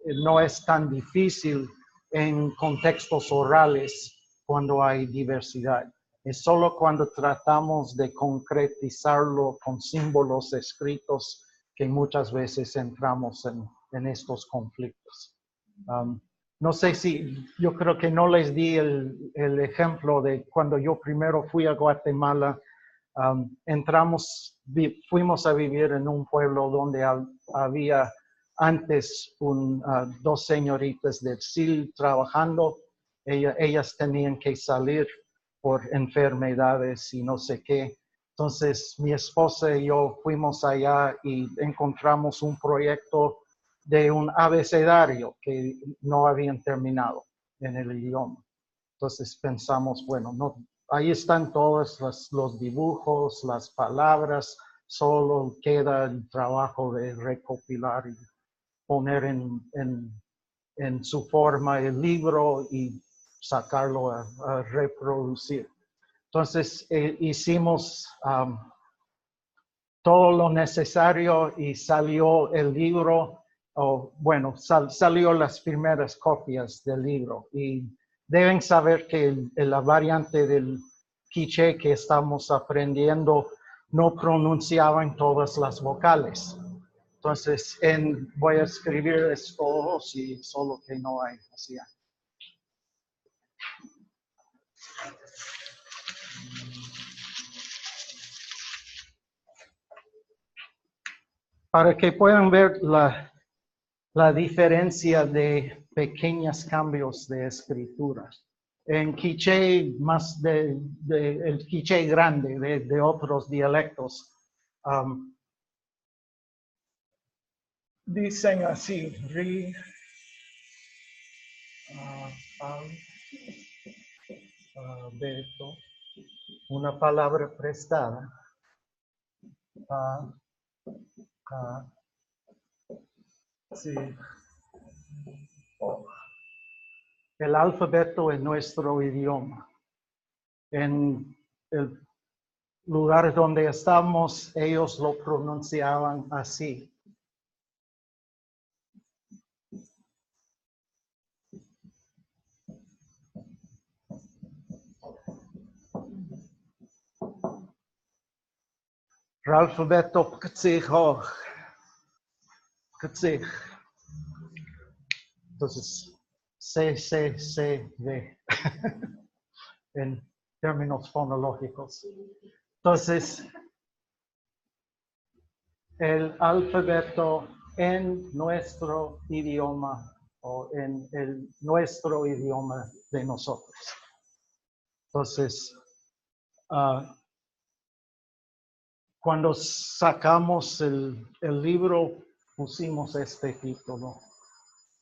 Speaker 1: No es tan difícil en contextos orales cuando hay diversidad. Es solo cuando tratamos de concretizarlo con símbolos escritos que muchas veces entramos en estos conflictos. No sé si, yo creo que no les di el ejemplo de cuando yo primero fui a Guatemala. Fuimos a vivir en un pueblo donde había antes dos señoritas del SIL trabajando. Ellas tenían que salir por enfermedades y no sé qué. Entonces mi esposa y yo fuimos allá y encontramos un proyecto de un abecedario que no habían terminado en el idioma. Entonces pensamos, bueno, no, ahí están todos los dibujos, las palabras, solo queda el trabajo de recopilar y poner en su forma el libro y sacarlo a reproducir. Entonces hicimos todo lo necesario y salió el libro, salió las primeras copias del libro. Y deben saber que la variante del quiché que estamos aprendiendo no pronunciaban todas las vocales. Entonces, voy a escribir esto, sí, solo que no hay así. Para que puedan ver la diferencia de pequeños cambios de escritura. En quiché, más el quiché grande de otros dialectos, dicen así, Beto, una palabra prestada, sí. El alfabeto en nuestro idioma. En el lugar donde estamos, ellos lo pronunciaban así. El alfabeto entonces, C, en términos fonológicos. Entonces, el alfabeto en nuestro idioma o en nuestro idioma de nosotros. Entonces, cuando sacamos el libro, pusimos este título,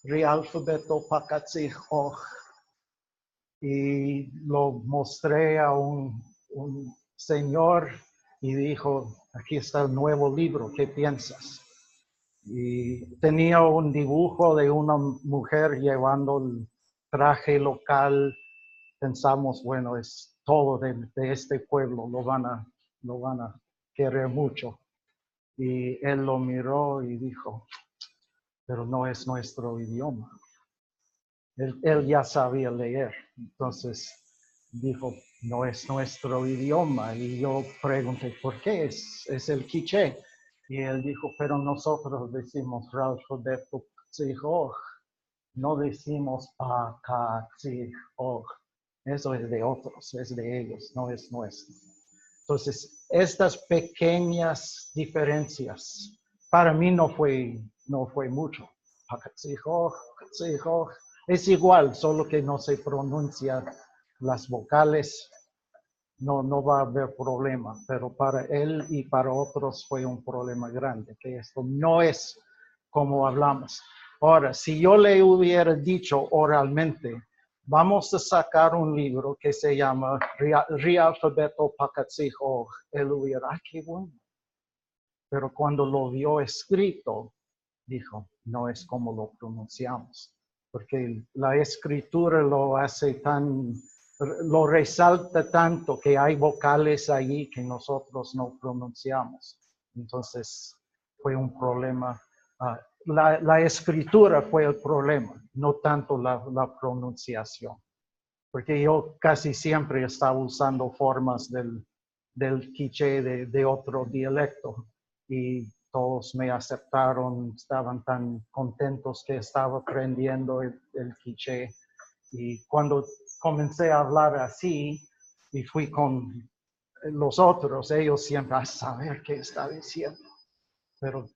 Speaker 1: Rialfabeto Pakatzihoj, y lo mostré a un señor y dijo, aquí está el nuevo libro, ¿qué piensas? Y tenía un dibujo de una mujer llevando el traje local. Pensamos, bueno, es todo de este pueblo, lo van a querer mucho. Y él lo miró y dijo, pero no es nuestro idioma. Él ya sabía leer, entonces dijo, no es nuestro idioma. Y yo pregunté, ¿por qué? Es el quiché. Y él dijo, pero nosotros decimos Ralfabeto Tzihoj, no decimos Pakatzihoj. Eso es de otros, es de ellos, no es nuestro. Entonces, estas pequeñas diferencias, para mí no fue mucho. Pakatzihoj, Pakatzihoj, es igual, solo que no se pronuncian las vocales. No va a haber problema, pero para él y para otros fue un problema grande, que esto no es como hablamos. Ahora, si yo le hubiera dicho oralmente, vamos a sacar un libro que se llama Rialfabeto Pakatzihoj, él hubiera, qué bueno. Pero cuando lo vio escrito, dijo, no es como lo pronunciamos, porque la escritura lo hace tan lo resalta tanto que hay vocales ahí que nosotros no pronunciamos. Entonces fue un problema. La escritura fue el problema, no tanto la pronunciación. Porque yo casi siempre estaba usando formas del quiché de otro dialecto y todos me aceptaron, estaban tan contentos que estaba aprendiendo el quiché. Y cuando comencé a hablar así y fui con los otros, ellos siempre a saber qué está diciendo. Pero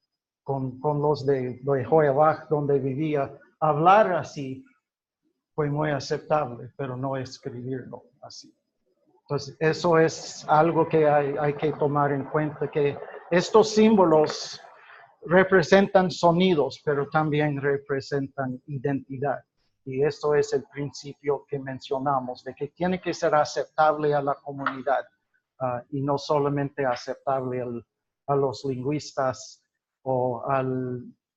Speaker 1: con los de Joyabach, donde vivía, hablar así fue muy aceptable, pero no escribirlo así. Entonces, eso es algo que hay que tomar en cuenta, que estos símbolos representan sonidos, pero también representan identidad. Y eso es el principio que mencionamos, de que tiene que ser aceptable a la comunidad y no solamente aceptable a los lingüistas o a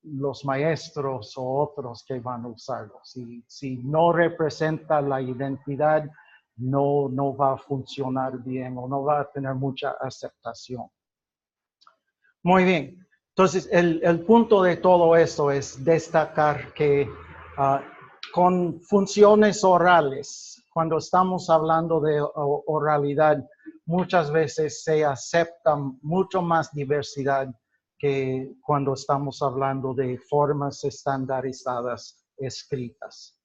Speaker 1: los maestros o otros que van a usarlo. Si no representa la identidad, no va a funcionar bien o no va a tener mucha aceptación. Muy bien. Entonces, el punto de todo esto es destacar que con funciones orales, cuando estamos hablando de oralidad, muchas veces se acepta mucho más diversidad que cuando estamos hablando de formas estandarizadas escritas.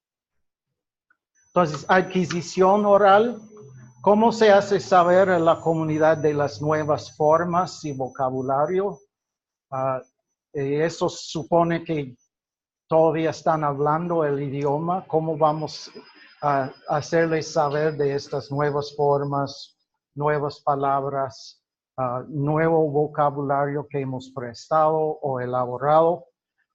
Speaker 1: Entonces, adquisición oral. ¿Cómo se hace saber a la comunidad de las nuevas formas y vocabulario? Eso supone que todavía están hablando el idioma. ¿Cómo vamos a hacerles saber de estas nuevas formas, nuevas palabras, nuevo vocabulario que hemos prestado o elaborado?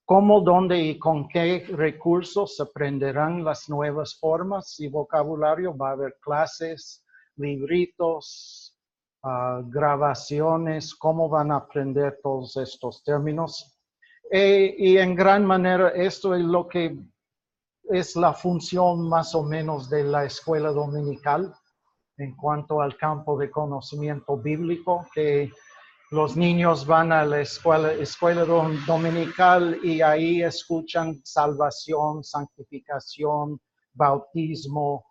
Speaker 1: ¿Cómo, dónde y con qué recursos se aprenderán las nuevas formas y vocabulario? Va a haber clases, libritos, grabaciones, cómo van a aprender todos estos términos. Y en gran manera esto es lo que es la función más o menos de la escuela dominical en cuanto al campo de conocimiento bíblico, que los niños van a la escuela dominical y ahí escuchan salvación, santificación, bautismo,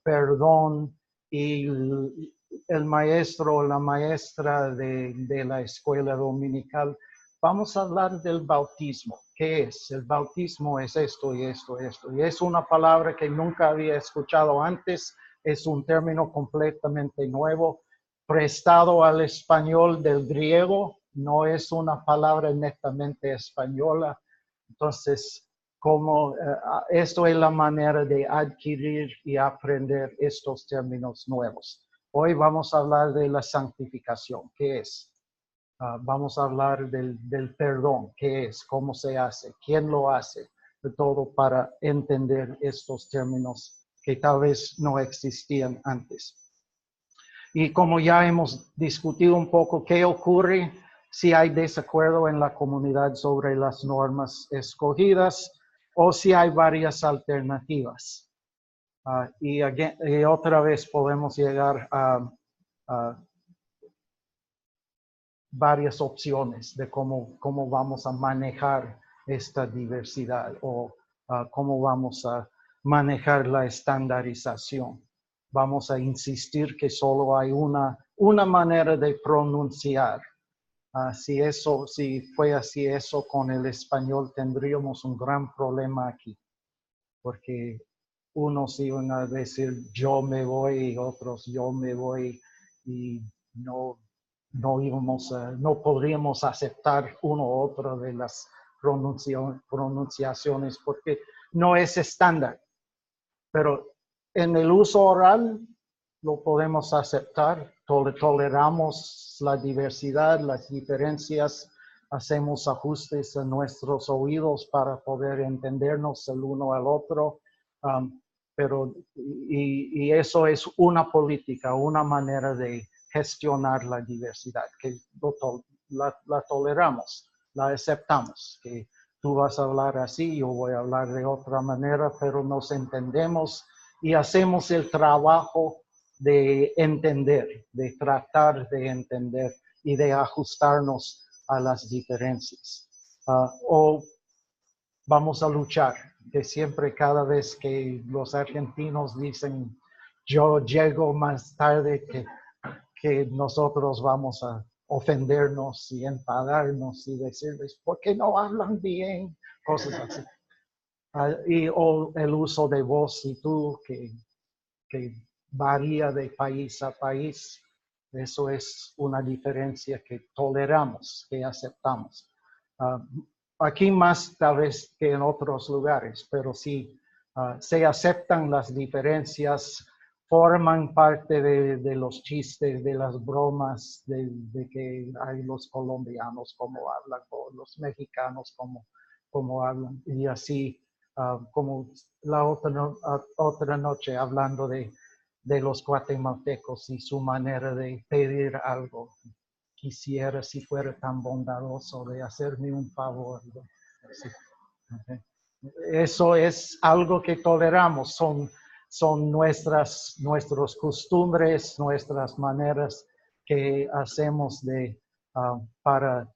Speaker 1: perdón, y el maestro o la maestra de la escuela dominical. Vamos a hablar del bautismo. ¿Qué es? El bautismo es esto y esto, esto. Y es una palabra que nunca había escuchado antes. Es un término completamente nuevo, prestado al español del griego. No es una palabra netamente española. Entonces, esto es la manera de adquirir y aprender estos términos nuevos. Hoy vamos a hablar de la santificación. ¿Qué es? Vamos a hablar del perdón. ¿Qué es? ¿Cómo se hace? ¿Quién lo hace? De todo para entender estos términos que tal vez no existían antes. Y como ya hemos discutido un poco, ¿qué ocurre si hay desacuerdo en la comunidad sobre las normas escogidas o si hay varias alternativas? Y otra vez podemos llegar a varias opciones de cómo vamos a manejar esta diversidad o cómo vamos a manejar la estandarización. Vamos a insistir que solo hay una manera de pronunciar. Si fue así eso con el español, tendríamos un gran problema aquí, porque unos iban a decir yo me voy y otros yo me voy y no podríamos aceptar uno u otro de las pronunciaciones porque no es estándar. Pero en el uso oral lo podemos aceptar, toleramos la diversidad, las diferencias, hacemos ajustes en nuestros oídos para poder entendernos el uno al otro. Y eso es una política, una manera de gestionar la diversidad, que la toleramos, la aceptamos, que tú vas a hablar así, yo voy a hablar de otra manera, pero nos entendemos y hacemos el trabajo de entender, de tratar de entender y de ajustarnos a las diferencias. O vamos a luchar, que siempre cada vez que los argentinos dicen yo llego más tarde que nosotros vamos a ofendernos y enfadarnos y decirles, ¿por qué no hablan bien? Cosas así. O el uso de vos y tú que varía de país a país. Eso es una diferencia que toleramos, que aceptamos. Aquí más tal vez que en otros lugares, pero sí se aceptan las diferencias, forman parte de los chistes, de las bromas, de que hay los colombianos como hablan, o los mexicanos como hablan, y así como la otra noche hablando de los guatemaltecos y su manera de pedir algo. Quisiera, si fuera tan bondadoso, de hacerme un favor. Sí. Okay. Eso es algo que toleramos, son nuestros costumbres, nuestras maneras que hacemos para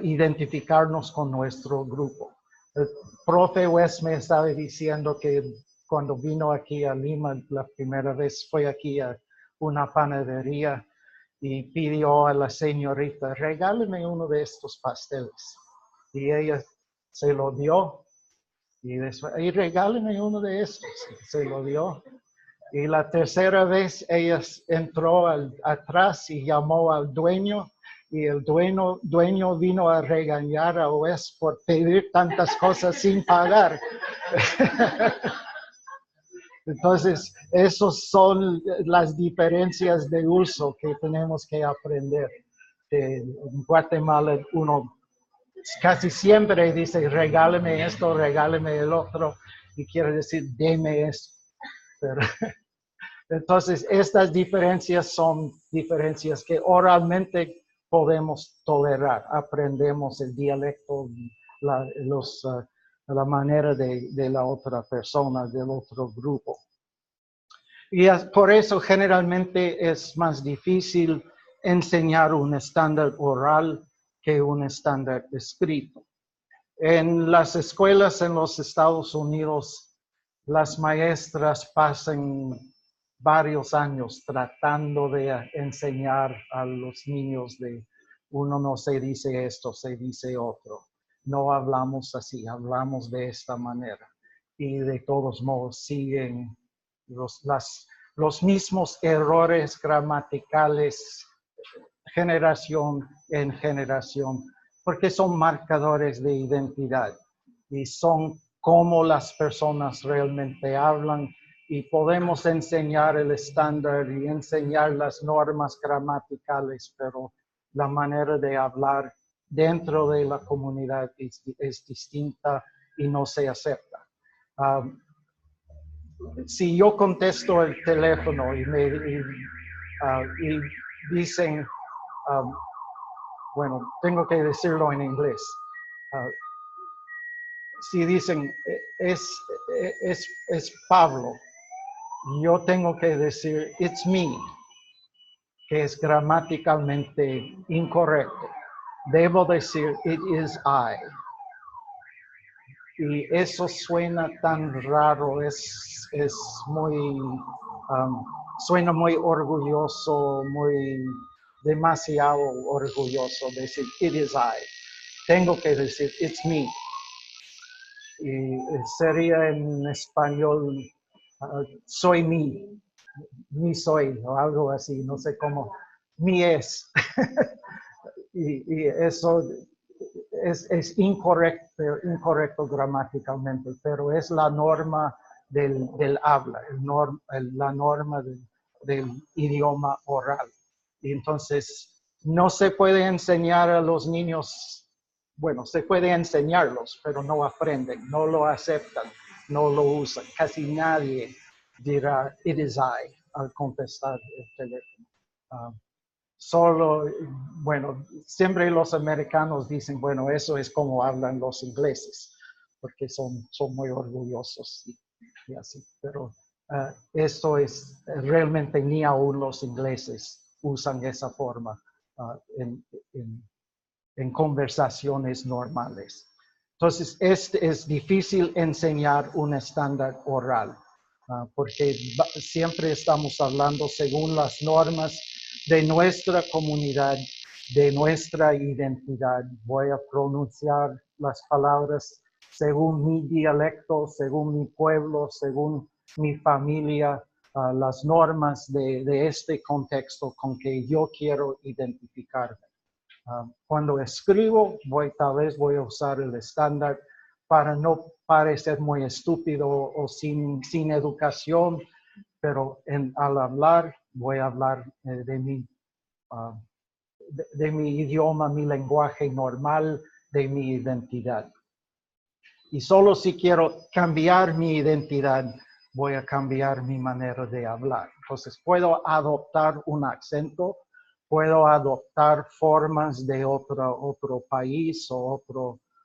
Speaker 1: identificarnos con nuestro grupo. El profe West me estaba diciendo que cuando vino aquí a Lima la primera vez, fue aquí a una panadería y pidió a la señorita, regáleme uno de estos pasteles. Y ella se lo dio. Y después, y regáleme uno de estos. Se lo dio. Y la tercera vez ella entró atrás y llamó al dueño. Y el dueño vino a regañar a Wes por pedir tantas cosas sin pagar. Entonces, esas son las diferencias de uso que tenemos que aprender. En Guatemala uno casi siempre dice, regáleme esto, regáleme el otro, y quiere decir, deme esto. Pero, entonces, estas diferencias son diferencias que oralmente podemos tolerar. Aprendemos el dialecto, la manera de la otra persona, del otro grupo. Y por eso generalmente es más difícil enseñar un estándar oral que un estándar escrito. En las escuelas en los Estados Unidos, las maestras pasan varios años tratando de enseñar a los niños de uno no se dice esto, se dice otro. No hablamos así, hablamos de esta manera. Y de todos modos siguen los mismos errores gramaticales generación en generación, porque son marcadores de identidad y son cómo las personas realmente hablan, y podemos enseñar el estándar y enseñar las normas gramaticales, pero la manera de hablar dentro de la comunidad es distinta y no se acepta. Si yo contesto el teléfono y dicen, bueno, tengo que decirlo en inglés. Si dicen, es Pablo, yo tengo que decir, it's me, que es gramaticalmente incorrecto. Debo decir, it is I. Y eso suena tan raro, suena muy orgulloso, demasiado orgulloso decir, it is I. Tengo que decir, it's me. Y sería en español, soy mi soy, o algo así, no sé cómo, mi es. y eso es incorrecto gramaticalmente, pero es la norma del habla, la norma del idioma oral. Y entonces no se puede enseñar a los niños, bueno, se puede enseñarlos, pero no aprenden, no lo aceptan, no lo usan. Casi nadie dirá, it is I, al contestar el teléfono. Bueno, siempre los americanos dicen, bueno, eso es como hablan los ingleses, porque son muy orgullosos y así. Pero esto es realmente ni aún los ingleses usan esa forma en conversaciones normales. Entonces, es difícil enseñar un estándar oral, porque siempre estamos hablando según las normas de nuestra comunidad, de nuestra identidad. Voy a pronunciar las palabras según mi dialecto, según mi pueblo, según mi familia, las normas de este contexto con que yo quiero identificarme. Cuando escribo, tal vez voy a usar el estándar para no parecer muy estúpido o sin educación, pero al hablar voy a hablar de mi idioma, mi lenguaje normal, de mi identidad. Y solo si quiero cambiar mi identidad, voy a cambiar mi manera de hablar. Entonces, puedo adoptar un acento, puedo adoptar formas de otro país o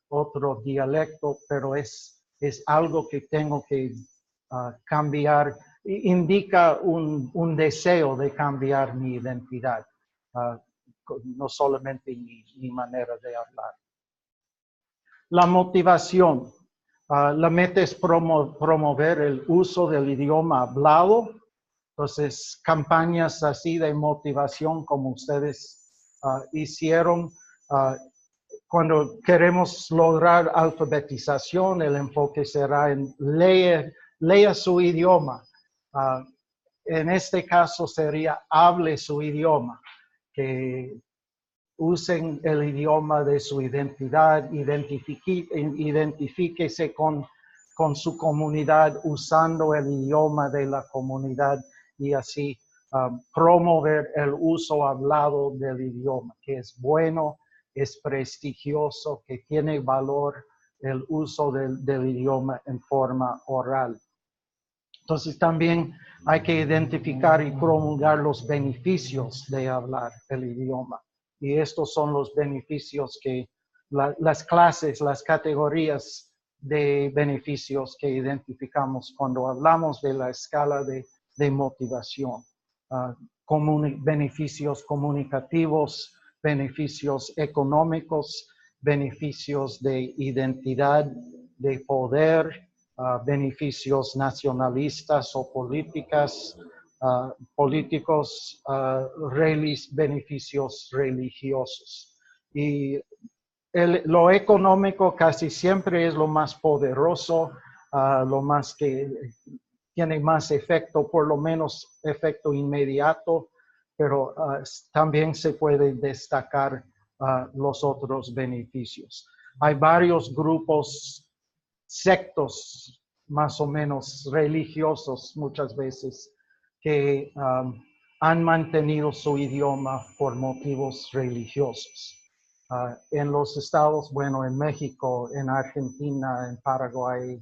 Speaker 1: otro dialecto, pero es algo que tengo que cambiar. Indica un deseo de cambiar mi identidad, no solamente mi manera de hablar. La motivación. La meta es promover el uso del idioma hablado. Entonces, campañas así de motivación como ustedes hicieron. Cuando queremos lograr alfabetización, el enfoque será en lea su idioma. En este caso sería hable su idioma, que usen el idioma de su identidad, identifíquese con su comunidad usando el idioma de la comunidad y así promover el uso hablado del idioma, que es bueno, es prestigioso, que tiene valor el uso del idioma en forma oral. Entonces también hay que identificar y promulgar los beneficios de hablar el idioma. Y estos son los beneficios que las clases, las categorías de beneficios que identificamos cuando hablamos de la escala de motivación. Beneficios comunicativos, beneficios económicos, beneficios de identidad, de poder, beneficios nacionalistas o políticos, beneficios religiosos. Y lo económico casi siempre es lo más poderoso, lo más que tiene más efecto, por lo menos efecto inmediato, pero también se puede destacar los otros beneficios. Hay varios grupos, sectos más o menos religiosos muchas veces, que han mantenido su idioma por motivos religiosos. En los estados, bueno, en México, en Argentina, en Paraguay,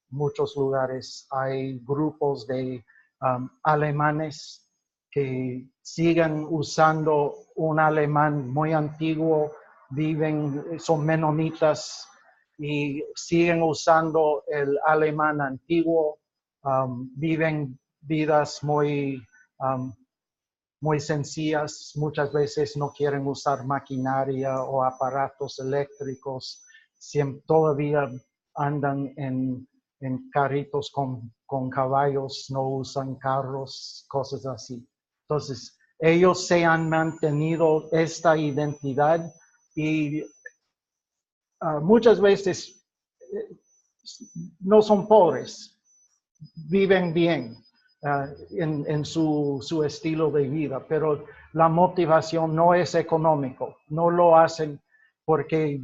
Speaker 1: muchos lugares hay grupos de alemanes que siguen usando un alemán muy antiguo, son menonitas y siguen usando el alemán antiguo, viven vidas muy sencillas, muchas veces no quieren usar maquinaria o aparatos eléctricos, todavía andan en carritos con caballos, no usan carros, cosas así. Entonces, ellos se han mantenido esta identidad y muchas veces no son pobres, viven bien en su estilo de vida, pero la motivación no es económico, no lo hacen porque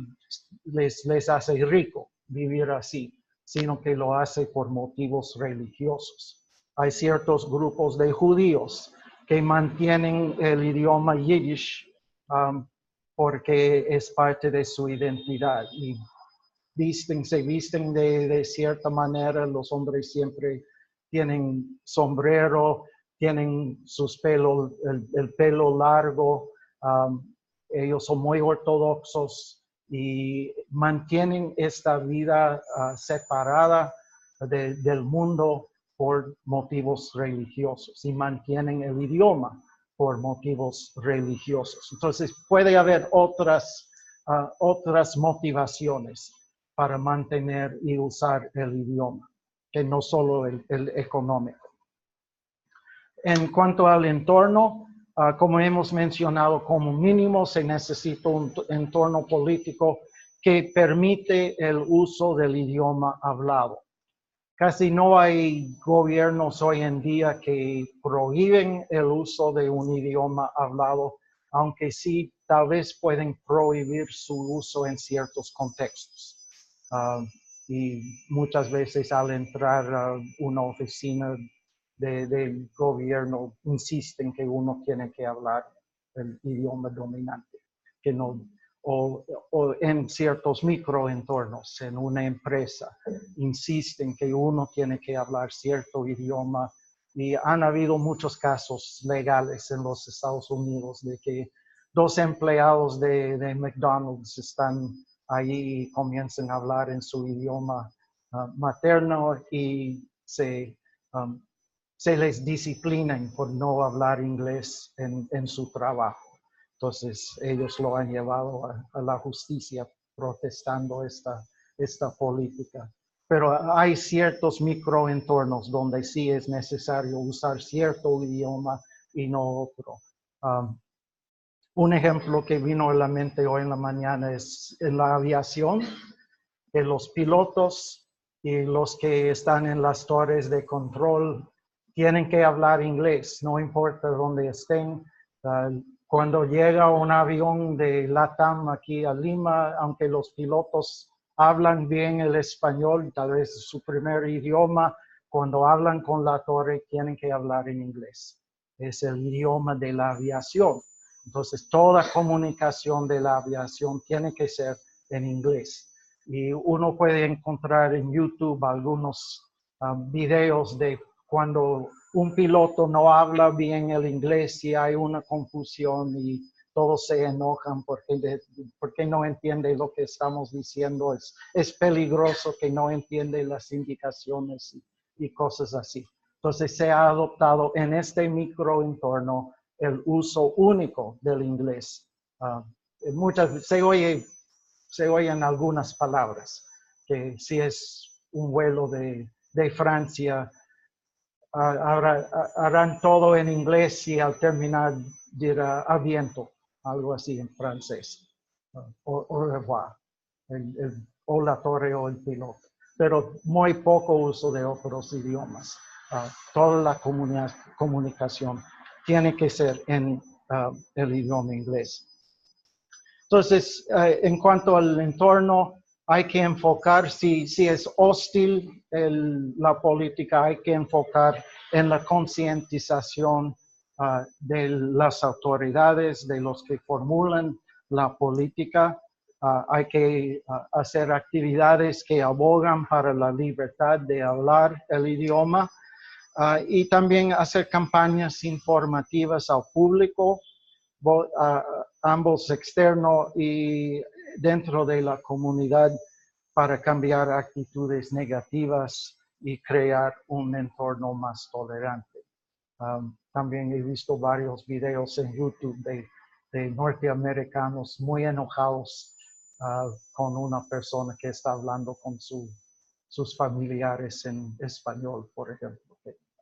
Speaker 1: les hace rico vivir así, sino que lo hace por motivos religiosos. Hay ciertos grupos de judíos que mantienen el idioma yiddish porque es parte de su identidad y se visten de cierta manera. Los hombres siempre tienen sombrero, tienen el pelo largo, ellos son muy ortodoxos y mantienen esta vida separada del mundo por motivos religiosos y mantienen el idioma por motivos religiosos. Entonces puede haber otras motivaciones para mantener y usar el idioma, que no solo el económico. En cuanto al entorno, como hemos mencionado, como mínimo se necesita un entorno político que permite el uso del idioma hablado. Casi no hay gobiernos hoy en día que prohíben el uso de un idioma hablado, aunque sí tal vez pueden prohibir su uso en ciertos contextos. Y muchas veces al entrar a una oficina del gobierno insisten que uno tiene que hablar el idioma dominante, que no, o en ciertos microentornos, en una empresa, insisten que uno tiene que hablar cierto idioma, y han habido muchos casos legales en los Estados Unidos de que dos empleados de McDonald's están ahí y comienzan a hablar en su idioma materno y se les disciplinan por no hablar inglés en su trabajo. Entonces, ellos lo han llevado a la justicia protestando esta política. Pero hay ciertos microentornos donde sí es necesario usar cierto idioma y no otro. Un ejemplo que vino a la mente hoy en la mañana es en la aviación, que los pilotos y los que están en las torres de control tienen que hablar inglés, no importa dónde estén. Cuando llega un avión de LATAM aquí a Lima, aunque los pilotos hablan bien el español, tal vez es su primer idioma, cuando hablan con la torre tienen que hablar en inglés. Es el idioma de la aviación. Entonces, toda comunicación de la aviación tiene que ser en inglés. Y uno puede encontrar en YouTube algunos videos de cuando un piloto no habla bien el inglés y hay una confusión y todos se enojan porque no entiende lo que estamos diciendo. Es peligroso que no entiende las indicaciones y cosas así. Entonces se ha adoptado en este microentorno el uso único del inglés. Se oyen algunas palabras, que si es un vuelo de Francia, harán todo en inglés y al terminar dirá a viento, algo así en francés. Au revoir, o la torre o el piloto. Pero muy poco uso de otros idiomas. Toda la comunicación tiene que ser en el idioma inglés. Entonces, en cuanto al entorno, hay que enfocar, si es hostil la política, hay que enfocar en la concientización de las autoridades, de los que formulan la política. Hay que hacer actividades que abogan para la libertad de hablar el idioma y también hacer campañas informativas al público, ambos externo y dentro de la comunidad, para cambiar actitudes negativas y crear un entorno más tolerante. También he visto varios videos en YouTube de norteamericanos muy enojados con una persona que está hablando con sus familiares en español, por ejemplo.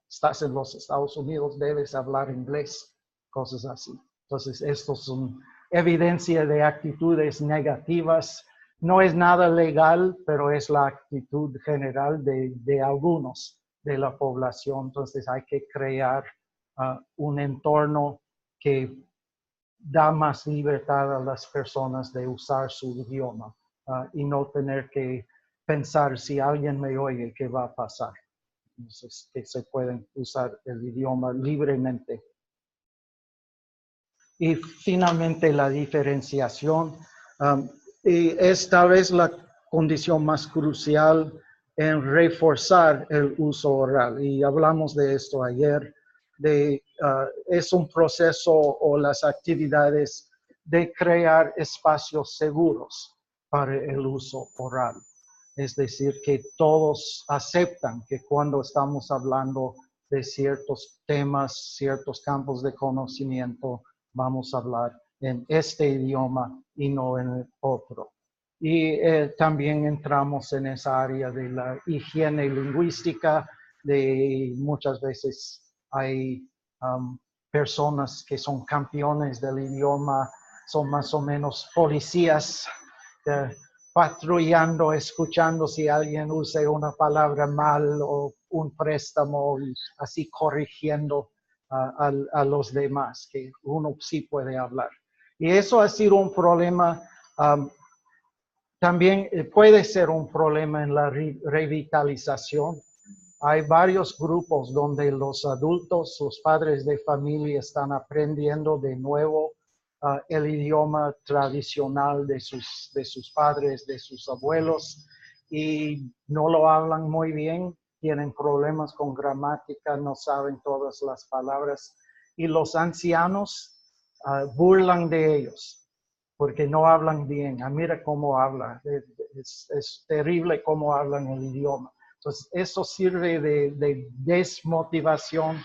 Speaker 1: Estás en los Estados Unidos, debes hablar inglés, cosas así. Entonces, esto son evidencia de actitudes negativas. No es nada legal, pero es la actitud general de algunos de la población. Entonces, hay que crear un entorno que da más libertad a las personas de usar su idioma y no tener que pensar si alguien me oye, ¿qué va a pasar? Entonces, que se pueden usar el idioma libremente. Y finalmente la diferenciación, y es tal vez la condición más crucial en reforzar el uso oral. Y hablamos de esto ayer, es un proceso o las actividades de crear espacios seguros para el uso oral. Es decir, que todos aceptan que cuando estamos hablando de ciertos temas, ciertos campos de conocimiento, vamos a hablar en este idioma y no en el otro. Y también entramos en esa área de la higiene lingüística, de muchas veces hay personas que son campeones del idioma, son más o menos policías, patrullando, escuchando si alguien usa una palabra mal o un préstamo y así corrigiendo a los demás, que uno sí puede hablar. Y eso ha sido un problema, también puede ser un problema en la revitalización. Hay varios grupos donde los adultos, los padres de familia están aprendiendo de nuevo el idioma tradicional de sus padres, de sus abuelos, y no lo hablan muy bien, tienen problemas con gramática, no saben todas las palabras, y los ancianos burlan de ellos porque no hablan bien. Mira cómo habla, es terrible cómo hablan el idioma. Entonces, eso sirve de desmotivación,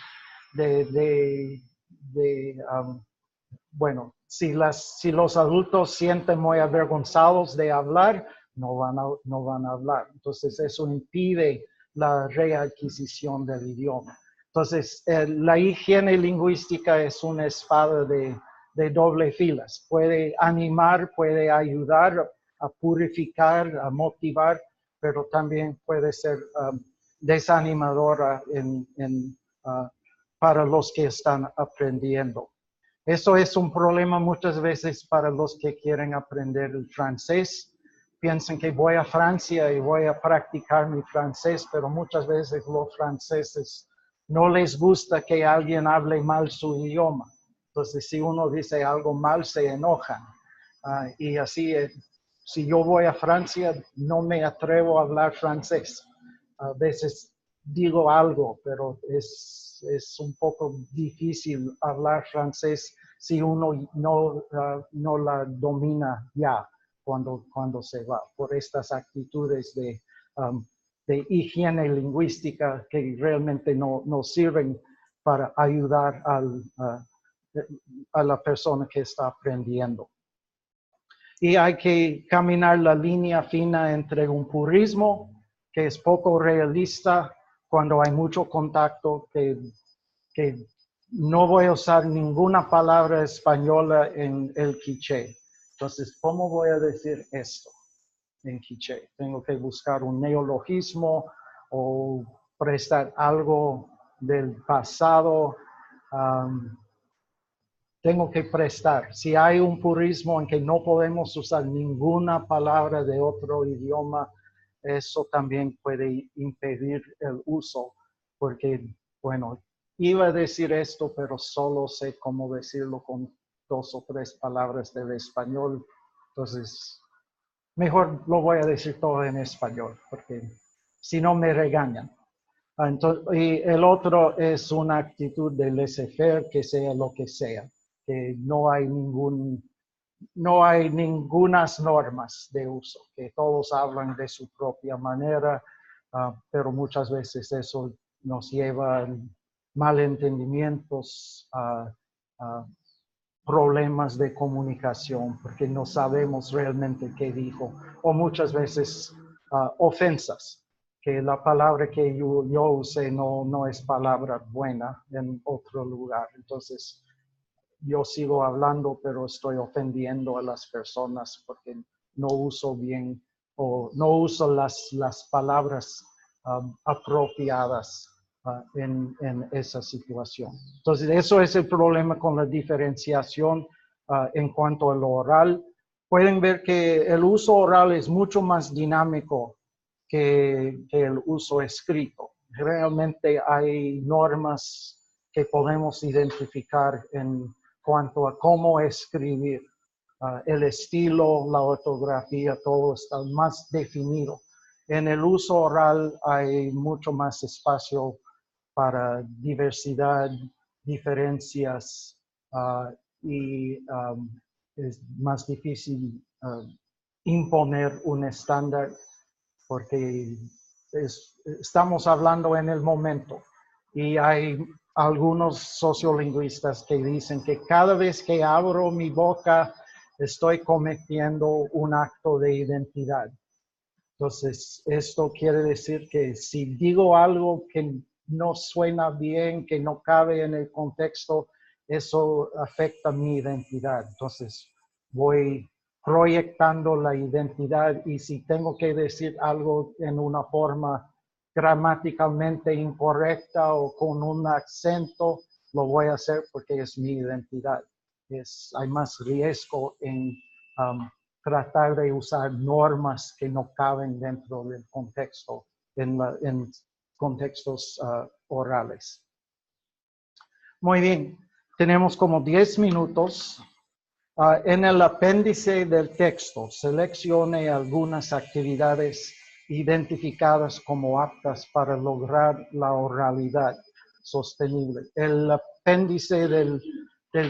Speaker 1: bueno, si los adultos sienten muy avergonzados de hablar, no van a hablar. Entonces, eso impide la readquisición del idioma. Entonces, la higiene lingüística es una espada de doble filas. Puede animar, puede ayudar a purificar, a motivar, pero también puede ser desanimadora para los que están aprendiendo. Eso es un problema muchas veces para los que quieren aprender el francés. Piensan que voy a Francia y voy a practicar mi francés, pero muchas veces los franceses no les gusta que alguien hable mal su idioma. Entonces, si uno dice algo mal, se enojan. Y así, si yo voy a Francia, no me atrevo a hablar francés. A veces digo algo, pero es un poco difícil hablar francés si uno no la domina ya cuando se va, por estas actitudes de higiene lingüística que realmente no sirven para ayudar a la persona que está aprendiendo. Y hay que caminar la línea fina entre un purismo que es poco realista cuando hay mucho contacto, que no voy a usar ninguna palabra española en el quiché. Entonces, ¿cómo voy a decir esto en quiché? Tengo que buscar un neologismo o prestar algo del pasado. Tengo que prestar. Si hay un purismo en que no podemos usar ninguna palabra de otro idioma, eso también puede impedir el uso, porque, bueno, iba a decir esto, pero solo sé cómo decirlo con 2 o 3 palabras del español. Entonces, mejor lo voy a decir todo en español, porque si no me regañan. Entonces, y el otro es una actitud de laissez-faire, que sea lo que sea, que no hay ningunas normas de uso, que todos hablan de su propia manera, pero muchas veces eso nos lleva a malentendimientos, a problemas de comunicación, porque no sabemos realmente qué dijo, o muchas veces ofensas, que la palabra que yo usé no es palabra buena en otro lugar. Entonces, yo sigo hablando, pero estoy ofendiendo a las personas porque no uso bien o no uso las palabras apropiadas en esa situación. Entonces, eso es el problema con la diferenciación en cuanto a lo oral. Pueden ver que el uso oral es mucho más dinámico que el uso escrito. Realmente hay normas que podemos identificar en cuanto a cómo escribir. El estilo, la ortografía, todo está más definido. En el uso oral hay mucho más espacio para diversidad, diferencias, y es más difícil imponer un estándar, porque estamos hablando en el momento. Y hay algunos sociolingüistas que dicen que cada vez que abro mi boca estoy cometiendo un acto de identidad. Entonces, esto quiere decir que si digo algo que no suena bien, que no cabe en el contexto, eso afecta mi identidad. Entonces, voy proyectando la identidad y si tengo que decir algo en una forma gramaticalmente incorrecta o con un acento, lo voy a hacer porque es mi identidad. Hay más riesgo en tratar de usar normas que no caben dentro del contexto, en contextos orales. Muy bien, tenemos como 10 minutos. En el apéndice del texto, seleccione algunas actividades identificadas como aptas para lograr la oralidad sostenible. El apéndice del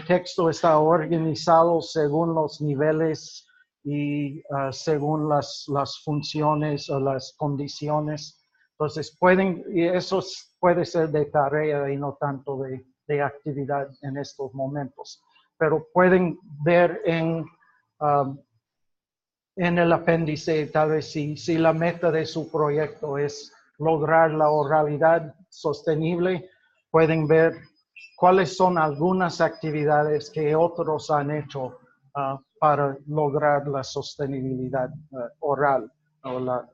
Speaker 1: texto está organizado según los niveles y según las funciones o las condiciones. Entonces, y eso puede ser de tarea y no tanto de actividad en estos momentos. Pero pueden ver en el apéndice, tal vez si la meta de su proyecto es lograr la oralidad sostenible, pueden ver cuáles son algunas actividades que otros han hecho para lograr la sostenibilidad oral o la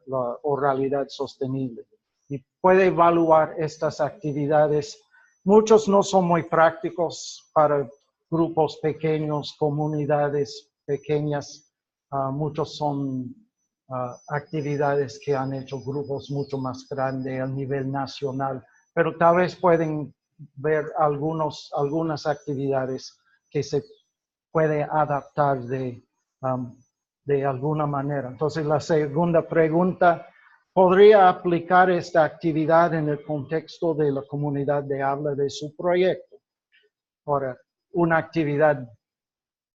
Speaker 1: oralidad sostenible. Y puede evaluar estas actividades. Muchos no son muy prácticos para grupos pequeños, comunidades pequeñas. Muchos son actividades que han hecho grupos mucho más grandes a nivel nacional, pero tal vez pueden ver algunas actividades que se puede adaptar de alguna manera. Entonces, la segunda pregunta, ¿podría aplicar esta actividad en el contexto de la comunidad de habla de su proyecto? Ahora, una actividad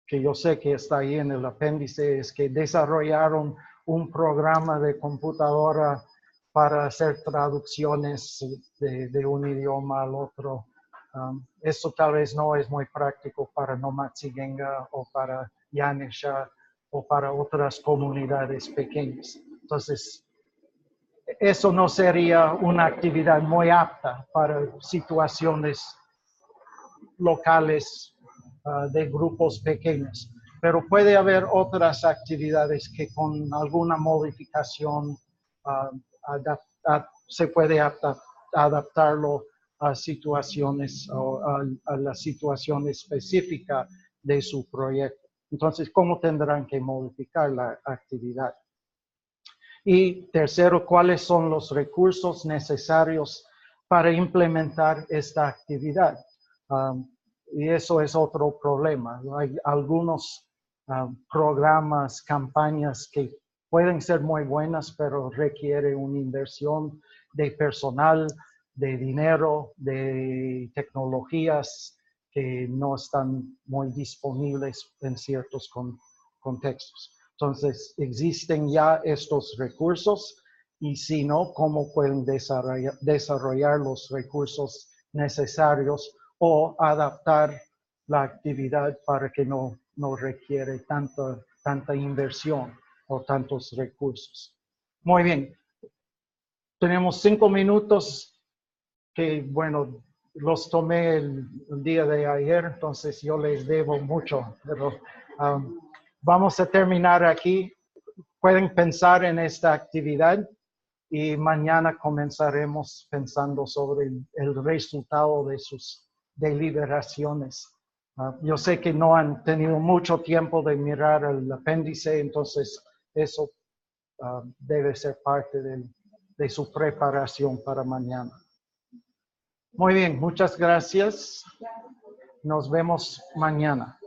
Speaker 1: que yo sé que está ahí en el apéndice es que desarrollaron un programa de computadora para hacer traducciones de un idioma al otro. Esto tal vez no es muy práctico para Nomatzigenga o para Yanesha o para otras comunidades pequeñas. Entonces, eso no sería una actividad muy apta para situaciones locales de grupos pequeños. Pero puede haber otras actividades que con alguna modificación se puede adaptarlo a situaciones o a la situación específica de su proyecto. Entonces, ¿cómo tendrán que modificar la actividad? Y tercero, ¿cuáles son los recursos necesarios para implementar esta actividad? Y eso es otro problema. Hay algunos programas, campañas que pueden ser muy buenas, pero requiere una inversión de personal, de dinero, de tecnologías que no están muy disponibles en ciertos contextos. Entonces, existen ya estos recursos y si no, ¿cómo pueden desarrollar los recursos necesarios o adaptar la actividad para que no requiere tanta inversión o tantos recursos? Muy bien. Tenemos 5 minutos que, bueno, los tomé el día de ayer, entonces yo les debo mucho, pero vamos a terminar aquí. Pueden pensar en esta actividad y mañana comenzaremos pensando sobre el resultado de sus deliberaciones. Yo sé que no han tenido mucho tiempo de mirar el apéndice, entonces eso debe ser parte de su preparación para mañana. Muy bien, muchas gracias. Nos vemos mañana.